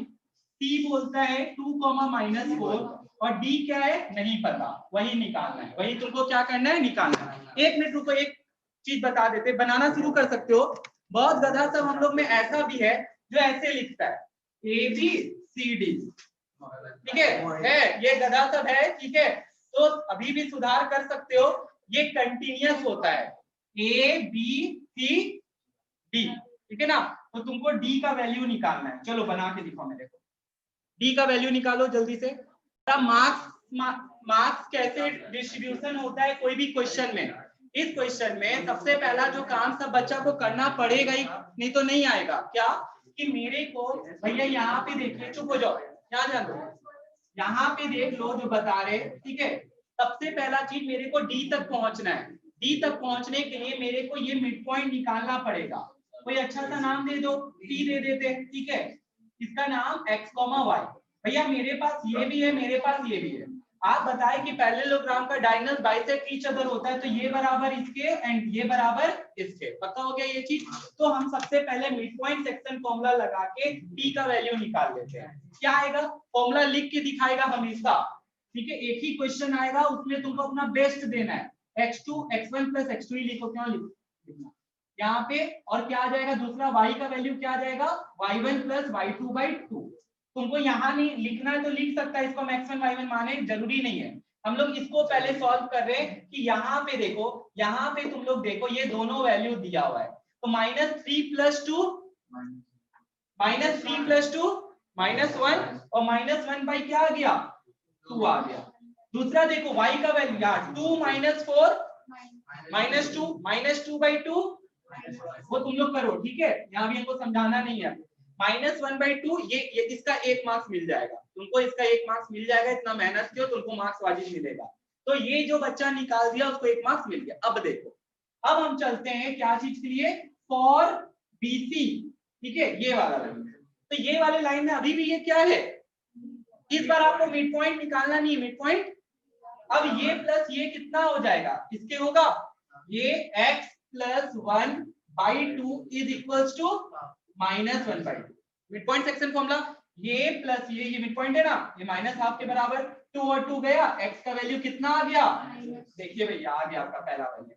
C बोलता है 2, -4, और D क्या है नहीं पता, वही निकालना है, वही तुमको क्या करना है, निकालना है। 1 मिनट रुको, एक चीज बता देते, बनाना शुरू कर सकते हो। बहुत गधा सब हम लोग में ऐसा भी है जो ऐसे लिखता है ABCD, ठीक है, ये गधा सब है, ठीक है। तो अभी भी सुधार कर सकते हो, ये कंटिन्यूअस होता है ABCD, ठीक है ना। तो तुमको D का वैल्यू निकालना है, चलो बना के दिखाओ मेरे को, D का वैल्यू निकालो जल्दी से। मार्क्स कैसे डिस्ट्रीब्यूशन होता है कोई भी क्वेश्चन में, इस क्वेश्चन में सबसे पहला जो काम सब बच्चा को करना पड़ेगा ही, नहीं तो नहीं आएगा, क्या कि मेरे को भैया यहाँ पे देखिए, चुप हो जाओ, यहाँ ध्यान दो, यहाँ पे देख लो जो बता रहे, ठीक है। सबसे पहला चीज मेरे को D तक पहुंचना है, D तक पहुंचने के लिए मेरे को ये मिड पॉइंट निकालना पड़ेगा। कोई अच्छा सा नाम दे दो, P दे देते, ठीक है, इसका नाम x, y। भैया मेरे पास ये भी है, मेरे पास ये भी है। आप बताएं कि पैरेललोग्राम का डायगोनल बाइसेक्ट ईच अदर होता है, तो ये बराबर इसके एंड ये बराबर इसके, पता हो गया ये चीज। तो हम सबसे पहले मिड पॉइंट सेक्शन फॉर्मूला लगा के P का वैल्यू निकाल लेते हैं। क्या आएगा, फॉर्मूला लिख के दिखाएगा हमेशा, ठीक है, एक ही क्वेश्चन आएगा, उसमें तुमको अपना बेस्ट देना है, x2 x1 प्लस x2 ही लिखो, क्यों लिखना यहाँ पे, और क्या आ जाएगा दूसरा, y का वैल्यू क्या आ जाएगा, y1 प्लस y2 बाई 2। तुमको यहाँ नहीं लिखना है तो लिख सकता है, इसको हम x1 y1 माने, जरूरी नहीं है। हम लोग इसको पहले सॉल्व कर रहे हैं कि यहाँ पे देखो, यहाँ पे तुम लोग देखो ये दोनों वैल्यू दिया हुआ है, तो -3 + 2 -3 + 2 -1, और -1 बाई क्या आ गया, 2 आ गया। दूसरा देखो y का वैल्यू यार 2 - 4 -2 बाई 2, वो तुम लोग करो, ठीक है, यहाँ भी हमको समझाना नहीं है। -1/2, ये इसका 1 मार्क्स मिल जाएगा तुमको, इसका 1 मार्क्स मिल जाएगा, इतना मेहनत किया तुमको मार्क्स वाजिब मिलेगा। तो ये जो बच्चा निकाल दिया उसको 1 मार्क्स मिल गया। अब देखो, अब हम चलते हैं क्या चीज के लिए, फॉर BC, ठीक है, ये वाला लाइन। तो ये वाले लाइन में अभी भी ये क्या है, इस बार आपको मिड पॉइंट निकालना नहीं है, मिड पॉइंट। अब ये प्लस ये कितना हो जाएगा, इसके होगा ये x + 1/2 is equals to -1/2, mid point section formula. ये प्लस ये मिड पॉइंट है ना, ये -½ के बराबर, 2 और 2 गया, x का वैल्यू कितना आ गया, देखिए भैया आ गया आपका पहला वैल्यू।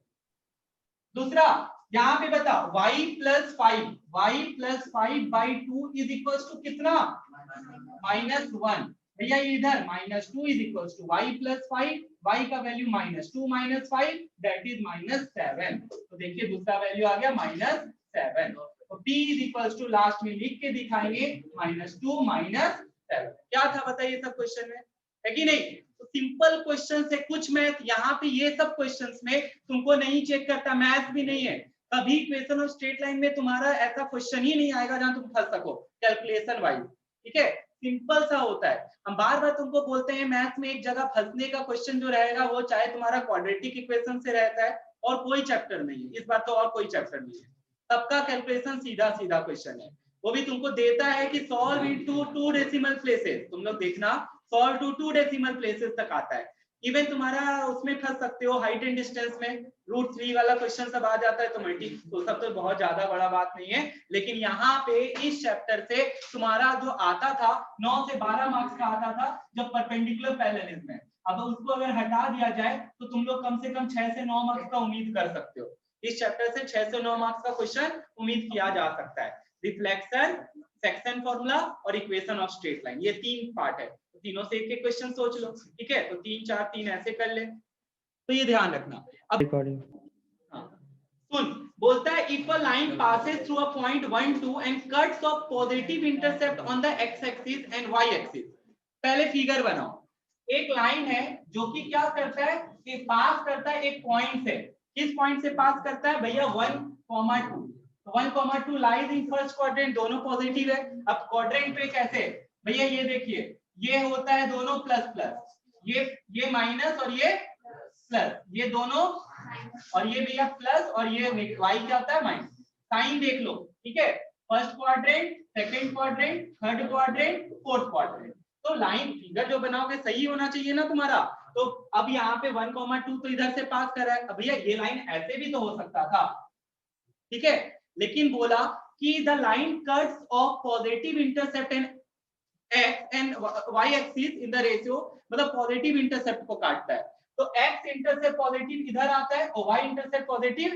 दूसरा यहाँ पे बता y + 5/2 इज इक्वल्स टू कितना, -1। भैया ये इधर -2 is equals to y + 5, y का वैल्यू -2 - 5 दैट इज -7। तो देखिए दूसरा वैल्यू आ गया -7। तो p is equals to last में लिख के दिखाएंगे -2 - 7। क्या था बताइए सब क्वेश्चन में, है कि नहीं? तो सिंपल क्वेश्चन है, कुछ मैथ यहाँ पे ये सब क्वेश्चंस में तुमको नहीं चेक करता, मैथ भी नहीं है। कभी इक्वेशन ऑफ स्ट्रेट लाइन में तुम्हारा ऐसा क्वेश्चन ही नहीं आएगा जहां तुम फंस सको कैलकुलेशन वाइज, ठीक है? सिंपल सा होता है। हम बार बार तुमको बोलते हैं मैथ में एक जगह फंसने का क्वेश्चन जो रहेगा वो चाहे तुम्हारा क्वाड्रेटिक इक्वेशन से रहता है और कोई चैप्टर नहीं है, इस बार तो और कोई चैप्टर नहीं है, सबका कैलकुलेशन सीधा सीधा क्वेश्चन है। वो भी तुमको देता है कि सॉल्व इनटू 2 डेसिमल प्लेसेस, तुम लोग देखना सॉल्व टू 2 डेसिमल प्लेसेस तक आता है। इवन तुम्हारा उसमें फंस सकते हो हाइट एंड डिस्टेंस में, √3 वाला क्वेश्चन सब आ जाता है, तो मल्टी तो सब तो बहुत ज्यादा बड़ा बात नहीं है। लेकिन यहाँ पे इस चैप्टर से तुम्हारा जो आता था 9 से 12 मार्क्स का आता था जब परपेंडिकुलर पैरेललिज्म है, अब उसको अगर हटा दिया जाए तो तुम लोग कम से कम 6 से 9 मार्क्स का उम्मीद कर सकते हो। इस चैप्टर से 6 से 9 मार्क्स का क्वेश्चन उम्मीद किया जा सकता है। रिफ्लेक्शन, सेक्शन फॉर्मूला और इक्वेशन ऑफ स्ट्रेट लाइन, ये 3 पार्ट है, तो तीनों से एक-एक क्वेश्चन सोच लो, ठीक है? तो 3 4 3 ऐसे कर ले, तो ये ध्यान रखना। अब रिकॉर्डिंग सुन, बोलता है if a line passes through a point 1 2 and cuts off positive intercept on the x axis and y axis. पहले फिगर बनाओ, एक लाइन है जो कि क्या करता है कि पास करता है एक पॉइंट से, किस पॉइंट से पास करता है भैया 1, 2, तो 1, 2 लाइज इन फर्स्ट क्वाड्रेंट, दोनों पॉजिटिव है। अब क्वाड्रेंट पे कैसे भैया, ये देखिए ये होता है दोनों प्लस प्लस, ये माइनस और ये प्लस, ये दोनों, और ये भैया प्लस और ये वाई क्या होता है माइनस। साइन देख लो, ठीक है? First quadrant, second quadrant, third quadrant, fourth quadrant. तो लाइन फिगर जो बनाओगे सही होना चाहिए ना तुम्हारा। तो अब यहाँ पे 1, 2 तो इधर से पास कर रहा है, अब भैया ये लाइन ऐसे भी तो हो सकता था, ठीक है? लेकिन बोला कि the line cuts off positive intercept and x and y axis in the ratio, मतलब पॉजिटिव इंटरसेप्ट को काटता है, तो एक्स इंटरसेप्ट पॉजिटिव इधर आता है और वाई इंटरसेप्ट पॉजिटिव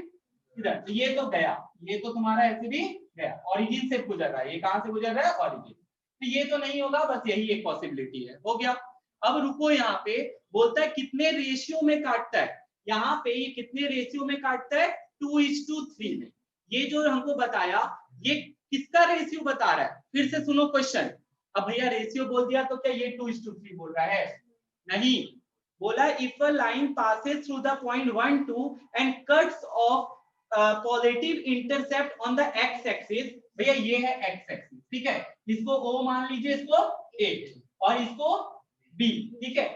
इधर, तो ये तो गया, ये तो तुम्हारा ऐसे भी गया, ओरिजिन से गुजर रहा है, ये कहां से गुजर रहा है? ओरिजिन। तो ये तो नहीं होगा, बस यही एक पॉसिबिलिटी है, हो गया। अब रुको, यहाँ पे बोलता है कितने रेशियो में काटता है, यहाँ पे ये कितने रेशियो में काटता है? 2:3 में। ये जो हमको बताया ये किसका रेशियो बता रहा है? फिर से सुनो क्वेश्चन। अब भैया रेशियो बोल दिया तो क्या ये 2:3 बोल रहा है? नहीं, बोला if a line passes through the point 1 2 and cuts off positive intercept on the x axis, भैया ये है एक्स एक्सिस, ठीक है? इसको O मान लीजिए, इसको A और इसको B, ठीक है?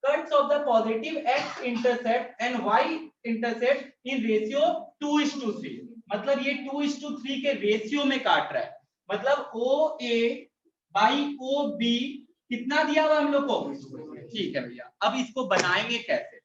Cuts off the positive x intercept and y intercept in ratio 2:3, मतलब ये 2:3 के रेशियो में काट रहा है, मतलब OA बाई OB कितना दिया हुआ हम लोग को, ठीक है भैया। अब इसको बनाएंगे कैसे?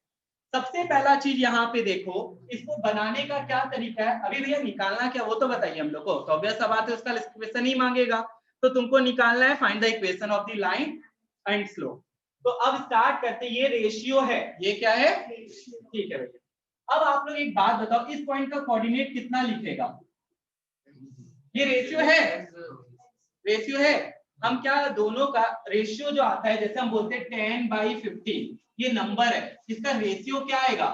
सबसे पहला चीज यहाँ पे देखो, इसको बनाने का क्या तरीका है। अभी भैया निकालना क्या वो तो बताइए हम लोग को, तो ऑब्वियस सा बात है उसका इक्वेशन ही मांगेगा, तो तुमको निकालना है find the equation of the line and slope. तो अब स्टार्ट करते, ये रेशियो है, ये क्या है? ठीक है भैया। अब आप लोग एक बात बताओ, इस पॉइंट का कोऑर्डिनेट कितना लिखेगा? ये रेशियो है, रेशियो है। हम क्या दोनों का रेशियो जो आता है, जैसे हम बोलते हैं 10/15, ये नंबर है, इसका रेशियो क्या आएगा?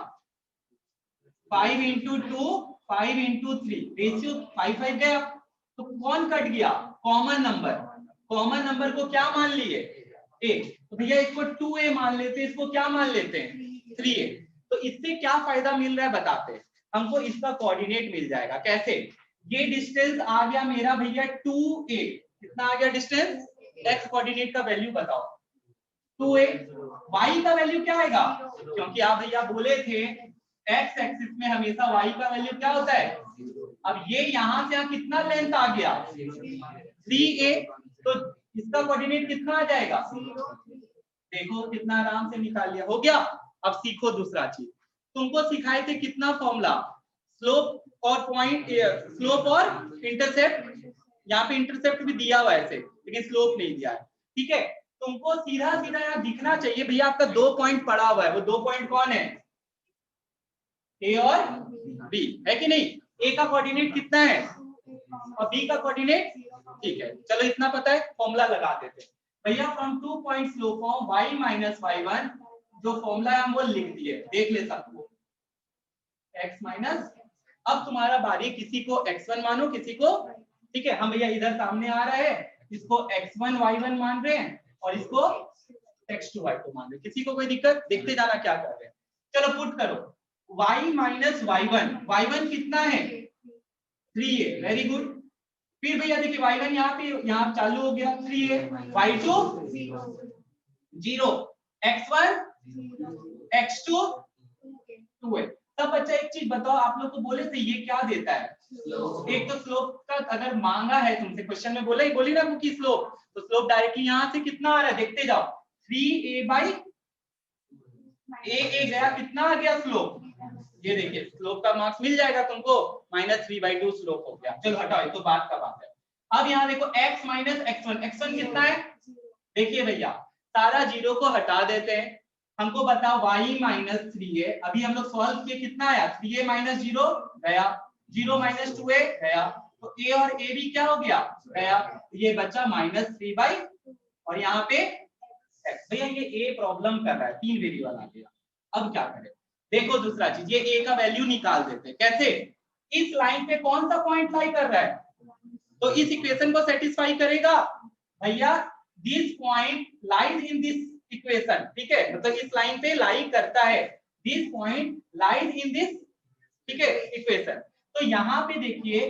5:2 5:3, रेशियो 5 गया, तो कौन कट गया? कॉमन नंबर, कॉमन नंबर को क्या मान लिए? A, तो भैया इसको 2A मान लेते हैं, इसको क्या मान लेते हैं? 3A। तो इससे क्या फायदा मिल रहा है बताते हैं, हमको इसका कोऑर्डिनेट मिल जाएगा। कैसे? ये डिस्टेंस आ गया मेरा भैया 2A, कितना आ गया डिस्टेंस? एक्स कोऑर्डिनेट का वैल्यू बताओ, 2A। y का वैल्यू क्या आएगा? क्योंकि आप भैया बोले थे एक्स एक्सिस में हमेशा y का वैल्यू क्या होता है? अब ये यहां से कितना लेंथ आ गया? 3A, तो इसका कोऑर्डिनेट कितना आ जाएगा? देखो कितना आराम से निकाल लिया, हो गया। अब सीखो दूसरा चीज, तुमको सिखाए थे कितना फॉर्मूला, स्लोप और पॉइंट, स्लोप और इंटरसेप्ट। यहाँ पे इंटरसेप्ट भी दिया हुआ है ऐसे, लेकिन स्लोप नहीं दिया है, ठीक है? तुमको सीधा सीधा यहाँ दिखना चाहिए भैया, आपका 2 पॉइंट पड़ा हुआ है, वो 2 पॉइंट कौन है? A और B, है कि नहीं? A का कोऑर्डिनेट कितना है और B का कोऑर्डिनेट, ठीक है? चलो इतना पता है, फॉर्मूला लगा देते भैया। From 2 point slope form y minus y1, जो फॉर्मूला है हम वो लिख दिए, देख ले सबको, x माइनस। अब तुम्हारा बारी, किसी को x1 मानो, किसी को, ठीक है? हम भैया इधर सामने आ रहा है, इसको x1 y1 मान रहे हैं और इसको x2y2 मान लो। किसी को कोई दिक्कत? देखते जाना क्या कर रहे हैं। चलो पुट करो, y माइनस y1 कितना है? 3 है, वेरी गुड। फिर भैया देखिए y1 यहाँ पे यहाँ चालू हो गया 3 है, y2 0, x1 x2 2 है। तब बच्चा एक चीज बताओ, आप लोग को बोले थे ये क्या देता है? एक तो स्लोप का अगर मांगा है तुमसे, क्वेश्चन में बोली ना कि स्लोप, तो स्लोप डायरेक्टली यहां से कितना आ रहा है देखते जाओ, 3a बाई a गया, कितना आ गया स्लोप? ये देखिए स्लोप का मार्क्स मिल जाएगा तुमको, -3/2 स्लोप हो गया। चलो हटाओ, तो बात का बात है। अब यहाँ देखो x माइनस x1 कितना है? देखिए भैया सारा जीरो को हटा देते हैं, हमको बताओ y माइनस 3 है। अभी हम लोग सॉल्व किए, कितना आया? 3a माइनस 0 गया, 0 माइनस 2a गया, तो a और a भी क्या हो गया? गया। ये बचा -3/, और यहाँ पे भैया ये a प्रॉब्लम कर रहा है, 3 वेरिएबल आ गया। अब क्या करें? देखो दूसरा चीज, ये a का वैल्यू निकाल देते हैं। कैसे? इस लाइन पे कौन सा पॉइंट लाई कर रहा है? तो इस इक्वेशन को सेटिस्फाई करेगा भैया, this point lies in this equation, ठीक है, मतलब इस लाइन पे लाई करता है, this point lies in this, ठीक है, इक्वेशन। तो यहाँ पे देखिए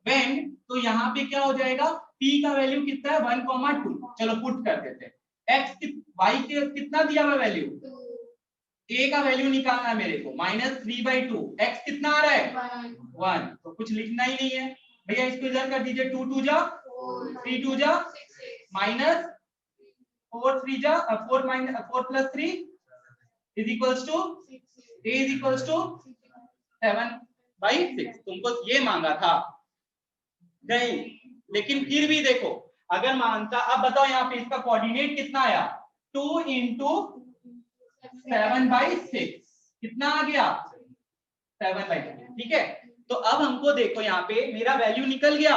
व्हेन, तो यहाँ पे क्या हो जाएगा? p का वैल्यू कितना है? 1,2। चलो पुट कर देते हैं। x y के कितना दिया हुआ वैल्यू? a का वैल्यू निकालना है मेरे को, -3/2। x कितना आ रहा है? 1। तो कुछ लिखना ही नहीं है भैया, इसको इधर कर दीजिए, 2 2 जा 3 2 जा माइनस 4 3 जा 4 minus 4 plus 3 is equals to a is equals to 7/6। तुमको ये मांगा था नहीं, लेकिन फिर भी देखो अगर मानता, अब बताओ यहाँ पे इसका कोऑर्डिनेट कितना आया? 2 into 7/6 कितना आ गया? 7/6, ठीक है। तो अब हमको देखो यहाँ पे मेरा वैल्यू निकल गया,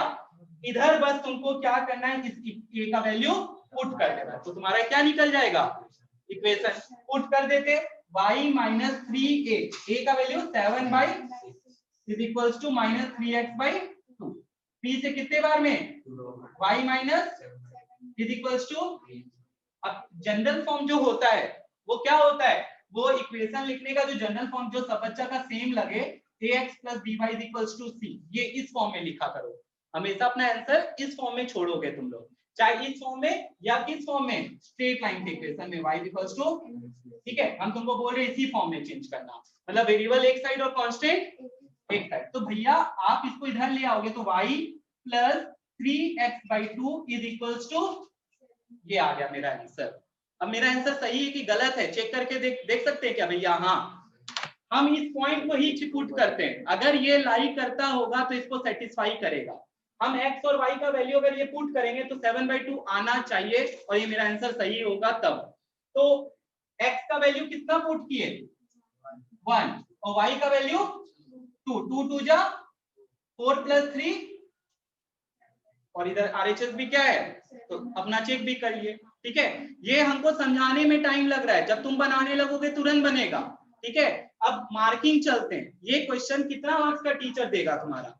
इधर बस तुमको क्या करना है, इस a का वैल्यू पुट कर देना, तो तुम्हारा क्या निकल जाएगा? इक्वेशन पुट कर देते, y माइनस 3a, a का value 7/6 is equals to -3x/2। p से कितने बार में? y minus is equals to, अब जनरल फॉर्म जो होता है वो क्या होता है? वो इक्वेशन लिखने का जो जनरल फॉर्म जो सब बच्चा का सेम लगे, ax + by = c, ये इस फॉर्म में लिखा करो। हमेशा अपना आंसर इस फॉर्म में छोड़ोगे तुम लोग, चाहे इस फॉर्म में या किस फॉर्म में, स्ट्रेट लाइन के इक्वेशन में y = ठीक है, हम तुमको बोल रहे हैं इसी फॉर्म में चेंज करना, मतलब वेरिएबल एक साइड और कांस्टेंट एक साइड। तो भैया आप इसको इधर ले आओगे तो y + 3x/2 = ये आ गया मेरा आंसर। अब मेरा आंसर सही है कि गलत है चेक करके देख सकते हैं क्या भैया? हाँ, हम इस पॉइंट को ही पुट करते हैं, अगर ये लाई करता होगा तो इसको सेटिस्फाई करेगा। हम x और y का वैल्यू अगर ये पुट करेंगे तो 7/2 आना चाहिए और ये मेरा आंसर सही होगा तब। तो x का वैल्यू कितना पुट किए? 1, और y का वैल्यू 2, 2 2 जा 4 + 3, और इधर RHS भी क्या है, तो अपना चेक भी करिए, ठीक है। ये हमको समझाने में टाइम लग रहा है, जब तुम बनाने लगोगे तुरंत बनेगा, ठीक है। अब मार्किंग चलते हैं, ये क्वेश्चन कितना मार्क्स का टीचर देगा तुम्हारा?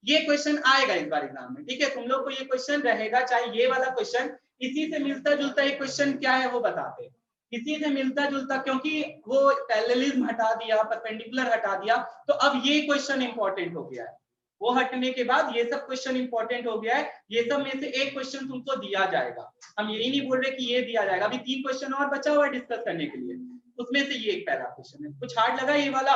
ये क्वेश्चन आएगा इस बार एग्जाम में, ठीक है, तुम लोग को ये क्वेश्चन रहेगा, चाहे ये वाला क्वेश्चन, इसी से मिलता जुलता एक क्वेश्चन क्या है वो बताते, इसी से मिलता जुलता, क्योंकि वो पैरेललिज्म हटा दिया, परपेंडिकुलर हटा दिया, तो अब ये क्वेश्चन इंपॉर्टेंट हो गया है, वो हटने के बाद ये सब क्वेश्चन इंपॉर्टेंट हो गया है। ये सब में से एक क्वेश्चन तुमको दिया जाएगा, हम यही नहीं बोल रहे कि ये दिया जाएगा, अभी 3 क्वेश्चन और बचा हुआ है डिस्कस करने के लिए, उसमें से ये एक पहला क्वेश्चन है। कुछ हार्ड लगा ये वाला,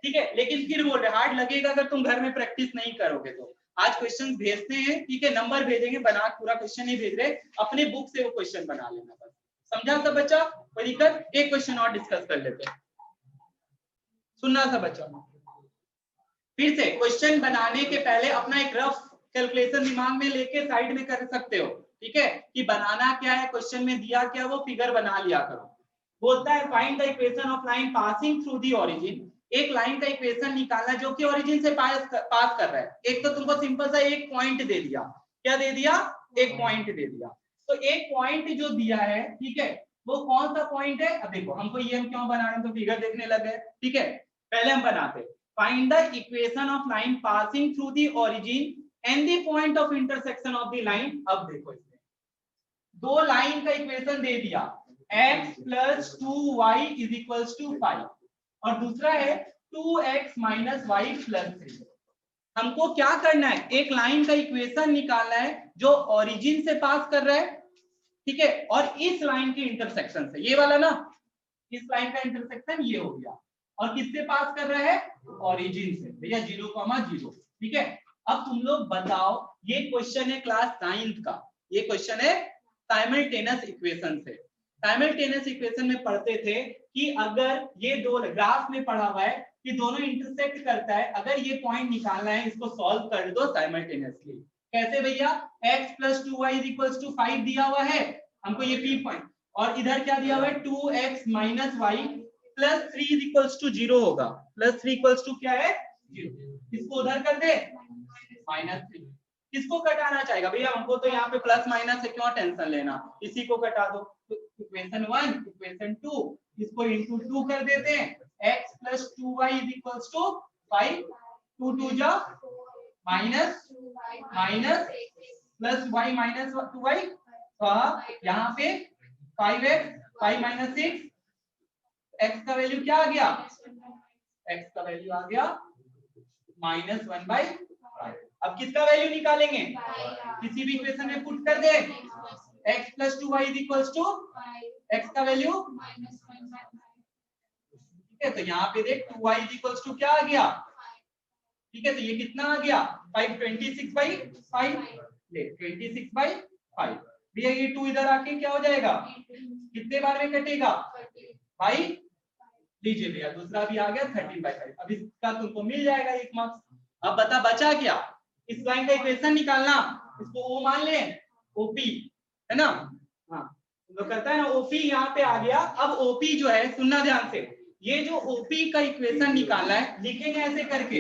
ठीक है, लेकिन फिर बोल रहे हार्ड लगेगा अगर तुम घर में प्रैक्टिस नहीं करोगे तो। आज क्वेश्चन भेजते हैं, ठीक है, नंबर भेजेंगे, बना पूरा क्वेश्चन नहीं भेज रहे, अपने बुक से वो क्वेश्चन बना लेना बस, समझा सब बच्चा? कोई दिक्कत? एक क्वेश्चन और डिस्कस कर लेते हैं, सुनना सब बच्चा। फिर से क्वेश्चन बनाने के पहले अपना एक रफ कैलकुलेशन दिमाग में लेके साइड में कर सकते हो, ठीक है, कि बनाना क्या है, क्वेश्चन में दिया क्या, वो फिगर बना लिया करो। बोलता है find the equation of line passing through the origin, एक लाइन का इक्वेशन निकालना जो कि ओरिजिन से पास कर रहा है। एक तो तुमको सिंपल सा एक पॉइंट दे दिया, क्या दे दिया? एक पॉइंट दे दिया। तो एक पॉइंट जो दिया है, ठीक है, वो कौन सा पॉइंट है? अब देखो हमको ये हम क्यों बना रहे हैं, तो फिगर देखने लगे, ठीक है, पहले हम बनाते find the equation of line passing through the origin and the point of intersection of the line। अब देखो इसमें दो लाइन का इक्वेशन दे दिया, x plus 2y is equals to 5 और दूसरा है 2x माइनस वाई प्लस 3। हमको क्या करना है, एक लाइन का इक्वेशन निकालना है जो ओरिजिन से पास कर रहा है, ठीक है, और इस लाइन के इंटरसेक्शन से, ये वाला ना, इस लाइन का इंटरसेक्शन ये हो गया, और किससे पास कर रहा है, ओरिजिन से, भैया 0,0, ठीक है। अब तुम लोग बताओ, ये क्वेश्चन है क्लास 9th का, ये क्वेश्चन है साइमल्टेनियस इक्वेशन से। साइमल्टेनियस इक्वेशन में पढ़ते थे कि अगर ये दो ग्राफ में पढ़ा हुआ है कि दोनों इंटरसेक्ट करता है, अगर ये पॉइंट निकालना है, इसको सॉल्व कर दो साइमल्टेनियसली। कैसे भैया, x plus 2y is equals to 5 दिया हुआ है हमको, ये p पॉइंट, और इधर क्या दिया हुआ है 2x minus y plus 3 is equals to 0 होगा, प्लस 3 इक्वल्स टू क्या है 0, इसको उधर कर दे -3, किसको कटाना चाहेगा भैया, हमको तो यहाँ पे प्लस माइनस से क्यों टेंशन लेना, इसी को कटा दो, इक्वेशन 1 इक्वेशन 2 इसको इनटू 2 कर देते हैं, x plus 2y is equals to 5, 2 2 जा minus minus plus y minus 2y, यहाँ पे 5x 5 माइनस 6, x का वैल्यू क्या आ गया, x का वैल्यू आ गया -1/5। अब किसका वैल्यू निकालेंगे, किसी भी इक्वेशन में पुट कर दे, x plus 2y is equals to x का वैल्यू, ठीक है, तो यहाँ पे देख 2y इज इक्वल्स टू क्या आ गया, ठीक है, तो ये कितना आ गया 5, 26/5 ले 26/5, भैया ये 2 इधर आके क्या हो जाएगा, कितने बार में कटेगा भाई, लीजिए भैया दूसरा भी आ गया 13/5, अब इसका तुमको मिल जाएगा 1 मार्क्स। अब बता बचा क्या, इस लाइन का इक्वेशन निकालना, इसको O मान ले, OP है ना, हाँ तो करता है ना OP, यहाँ पे आ गया। अब OP जो है सुनना ध्यान से, ये जो OP का इक्वेशन निकालना है, लिखेंगे ऐसे करके,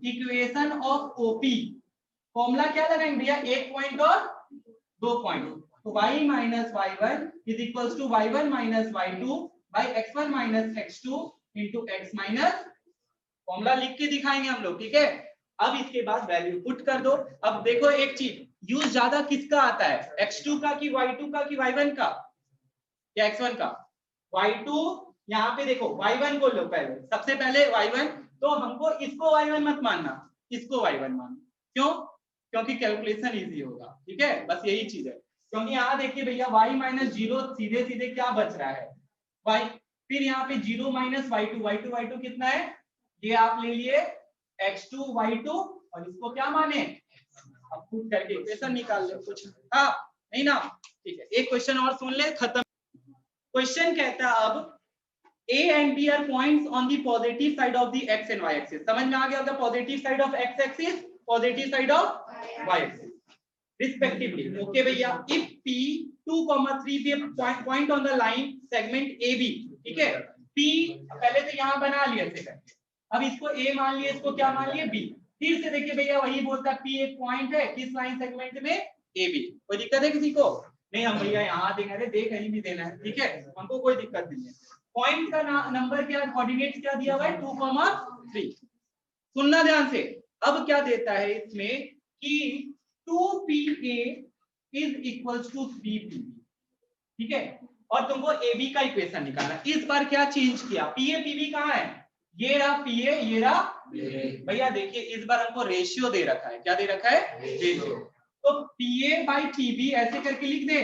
इक्वेशन ऑफ OP, फॉर्मूला क्या लगाएंगे भैया, 1 पॉइंट और 2 पॉइंट, तो y minus y1 is equals to y1 minus y2 by x1 minus x2 into x minus, formula लिख के दिखाएंगे हम लोग, ठीक है। अब इसके बाद वैल्यू पुट कर दो। अब देखो एक चीज, यूज ज्यादा किसका आता है, x2 का कि y2 का कि y1 का या x1 का, y2, यहाँ पे देखो y1 को लो पहले, सबसे पहले y1, तो हमको इसको y1 मत मानना, इसको y1 मानना, क्यों, क्योंकि कैलकुलेशन इजी होगा, ठीक है, बस यही चीज है। क्योंकि यहाँ देखिए भैया y माइनस 0 सीधे सीधे क्या बच रहा है y, फिर यहाँ पे 0 माइनस y2 कितना है, ये आप ले लिए x2 y2 और इसको क्या माने, अब पुट करके इक्वेशन निकाल ले कुछ, हाँ नहीं ना, ठीक है। एक क्वेश्चन और सुन ले, खत्म। क्वेश्चन कहता है अब A and B are points on the positive side of the x and y axis, समझ में आ गया, the positive side of x axis, positive side of y axis respectively, okay भैया। if P 2,3 be a point on the line segment AB, ठीक है, P पहले से यहाँ बना लिया ऐसे करके, अब इसको A मान लिया, इसको क्या मान लिया B, फिर से देखिए भैया वही बोलता P एक पॉइंट है किस लाइन सेगमेंट में, AB, कोई दिक्कत है किसी को, नहीं हम भैया यहाँ देंगे, अरे दे कहीं भी देना है, ठीक है, हमको कोई दिक्कत नहीं है। पॉइंट का नंबर क्या, कोऑर्डिनेट क्या दिया हुआ है 2,3, सुनना ध्यान से। अब क्या देता है इसमें कि 2PA is equals to 3PB, ठीक है, और तुमको AB का इक्वेशन निकालना। इस बार क्या चेंज किया, PA PB कहाँ है, ये रहा PA, ये रहा भैया, देखिए इस बार हमको रेशियो दे रखा है, क्या दे रखा है, रेशियो, तो PA बाई PB ऐसे करके लिख दे,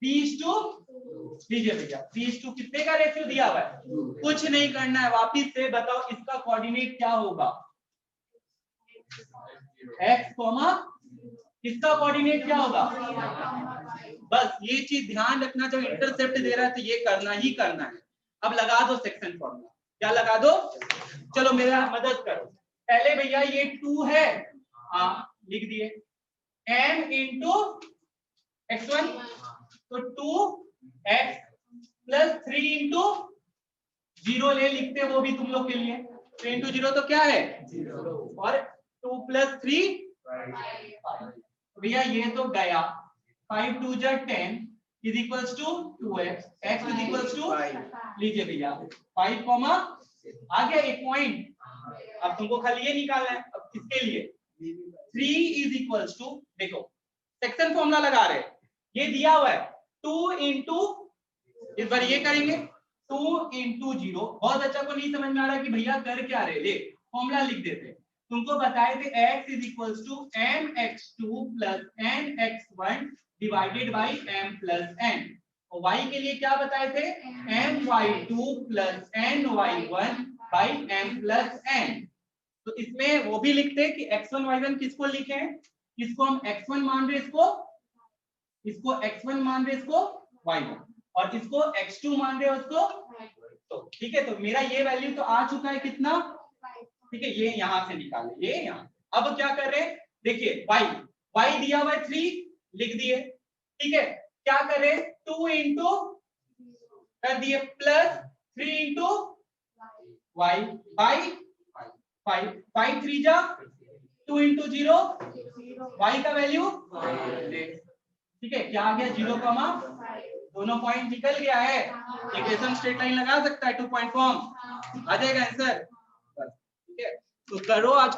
3:2, लीजिए भैया 3:2 कितने का रेशियो दिया हुआ है, कुछ नहीं करना है, वापिस से बताओ इसका कोऑर्डिनेट क्या होगा, x, इसका कोऑर्डिनेट क्या होगा, बस ये चीज ध्यान रखना, जब इंटरसेप्ट दे रहा है तो ये करना ही करना है। अब लगा दो सेक्शन फॉर्मूला, क्या लगा दो, चलो मेरा मदद करो, पहले भैया ये 2 है, हाँ लिख दिए, m इंटू x1, तो 2x प्लस 3 इंटू 0 ले लिखते हैं, वो भी तुम लोग के लिए, 3 इंटू 0 तो क्या है 0, और 2 प्लस 3 भैया ये तो गया, 5 2 जा 10 is equals to 2x, x is equals to, लीजिए भैया 5 आ गया एक पॉइंट, अब तुमको खाली ये निकालना है। अब किसके लिए, 3 इज इक्वल्स टू, देखो सेक्शन फॉर्मूला लगा रहे, ये दिया हुआ है 2 इंटू, इस बार ये करेंगे 2 इंटू 0। बहुत अच्छा को नहीं समझ में आ रहा कि भैया कर क्या रहे, ले फॉर्मूला लिख देते। तुमको बताए थे x is equal to mx2 plus nx1 divided by m plus n, और y के लिए क्या बताए थे my2 plus ny1 by m plus n। तो इसमें वो भी लिखते कि x1 y1 किसको लिखे, किसको हम x1 मान रहे, इसको x1 मान रहे, इसको y1, और इसको x2 मान रहे हो उसको, तो ठीक है। तो मेरा ये वैल्यू तो आ चुका है कितना, ठीक है, ये यहां से निकाले, ये यहाँ। अब क्या कर रहे हैं, देखिए y दिया हुआ है 3 लिख दिए, ठीक है। क्या करें 2 इंटू कर दिए प्लस 3 इंटू y बाई 5, 5 3 जा 2 इंटू 0, y का वैल्यू, ठीक है। क्या आ गया 0, दोनों पॉइंट निकल गया है। इक्वेशन स्ट्रेट लाइन लगा सकता है 2 पॉइंट फॉर्म, आ जाएगा आंसर, ठीक है। तो करो आज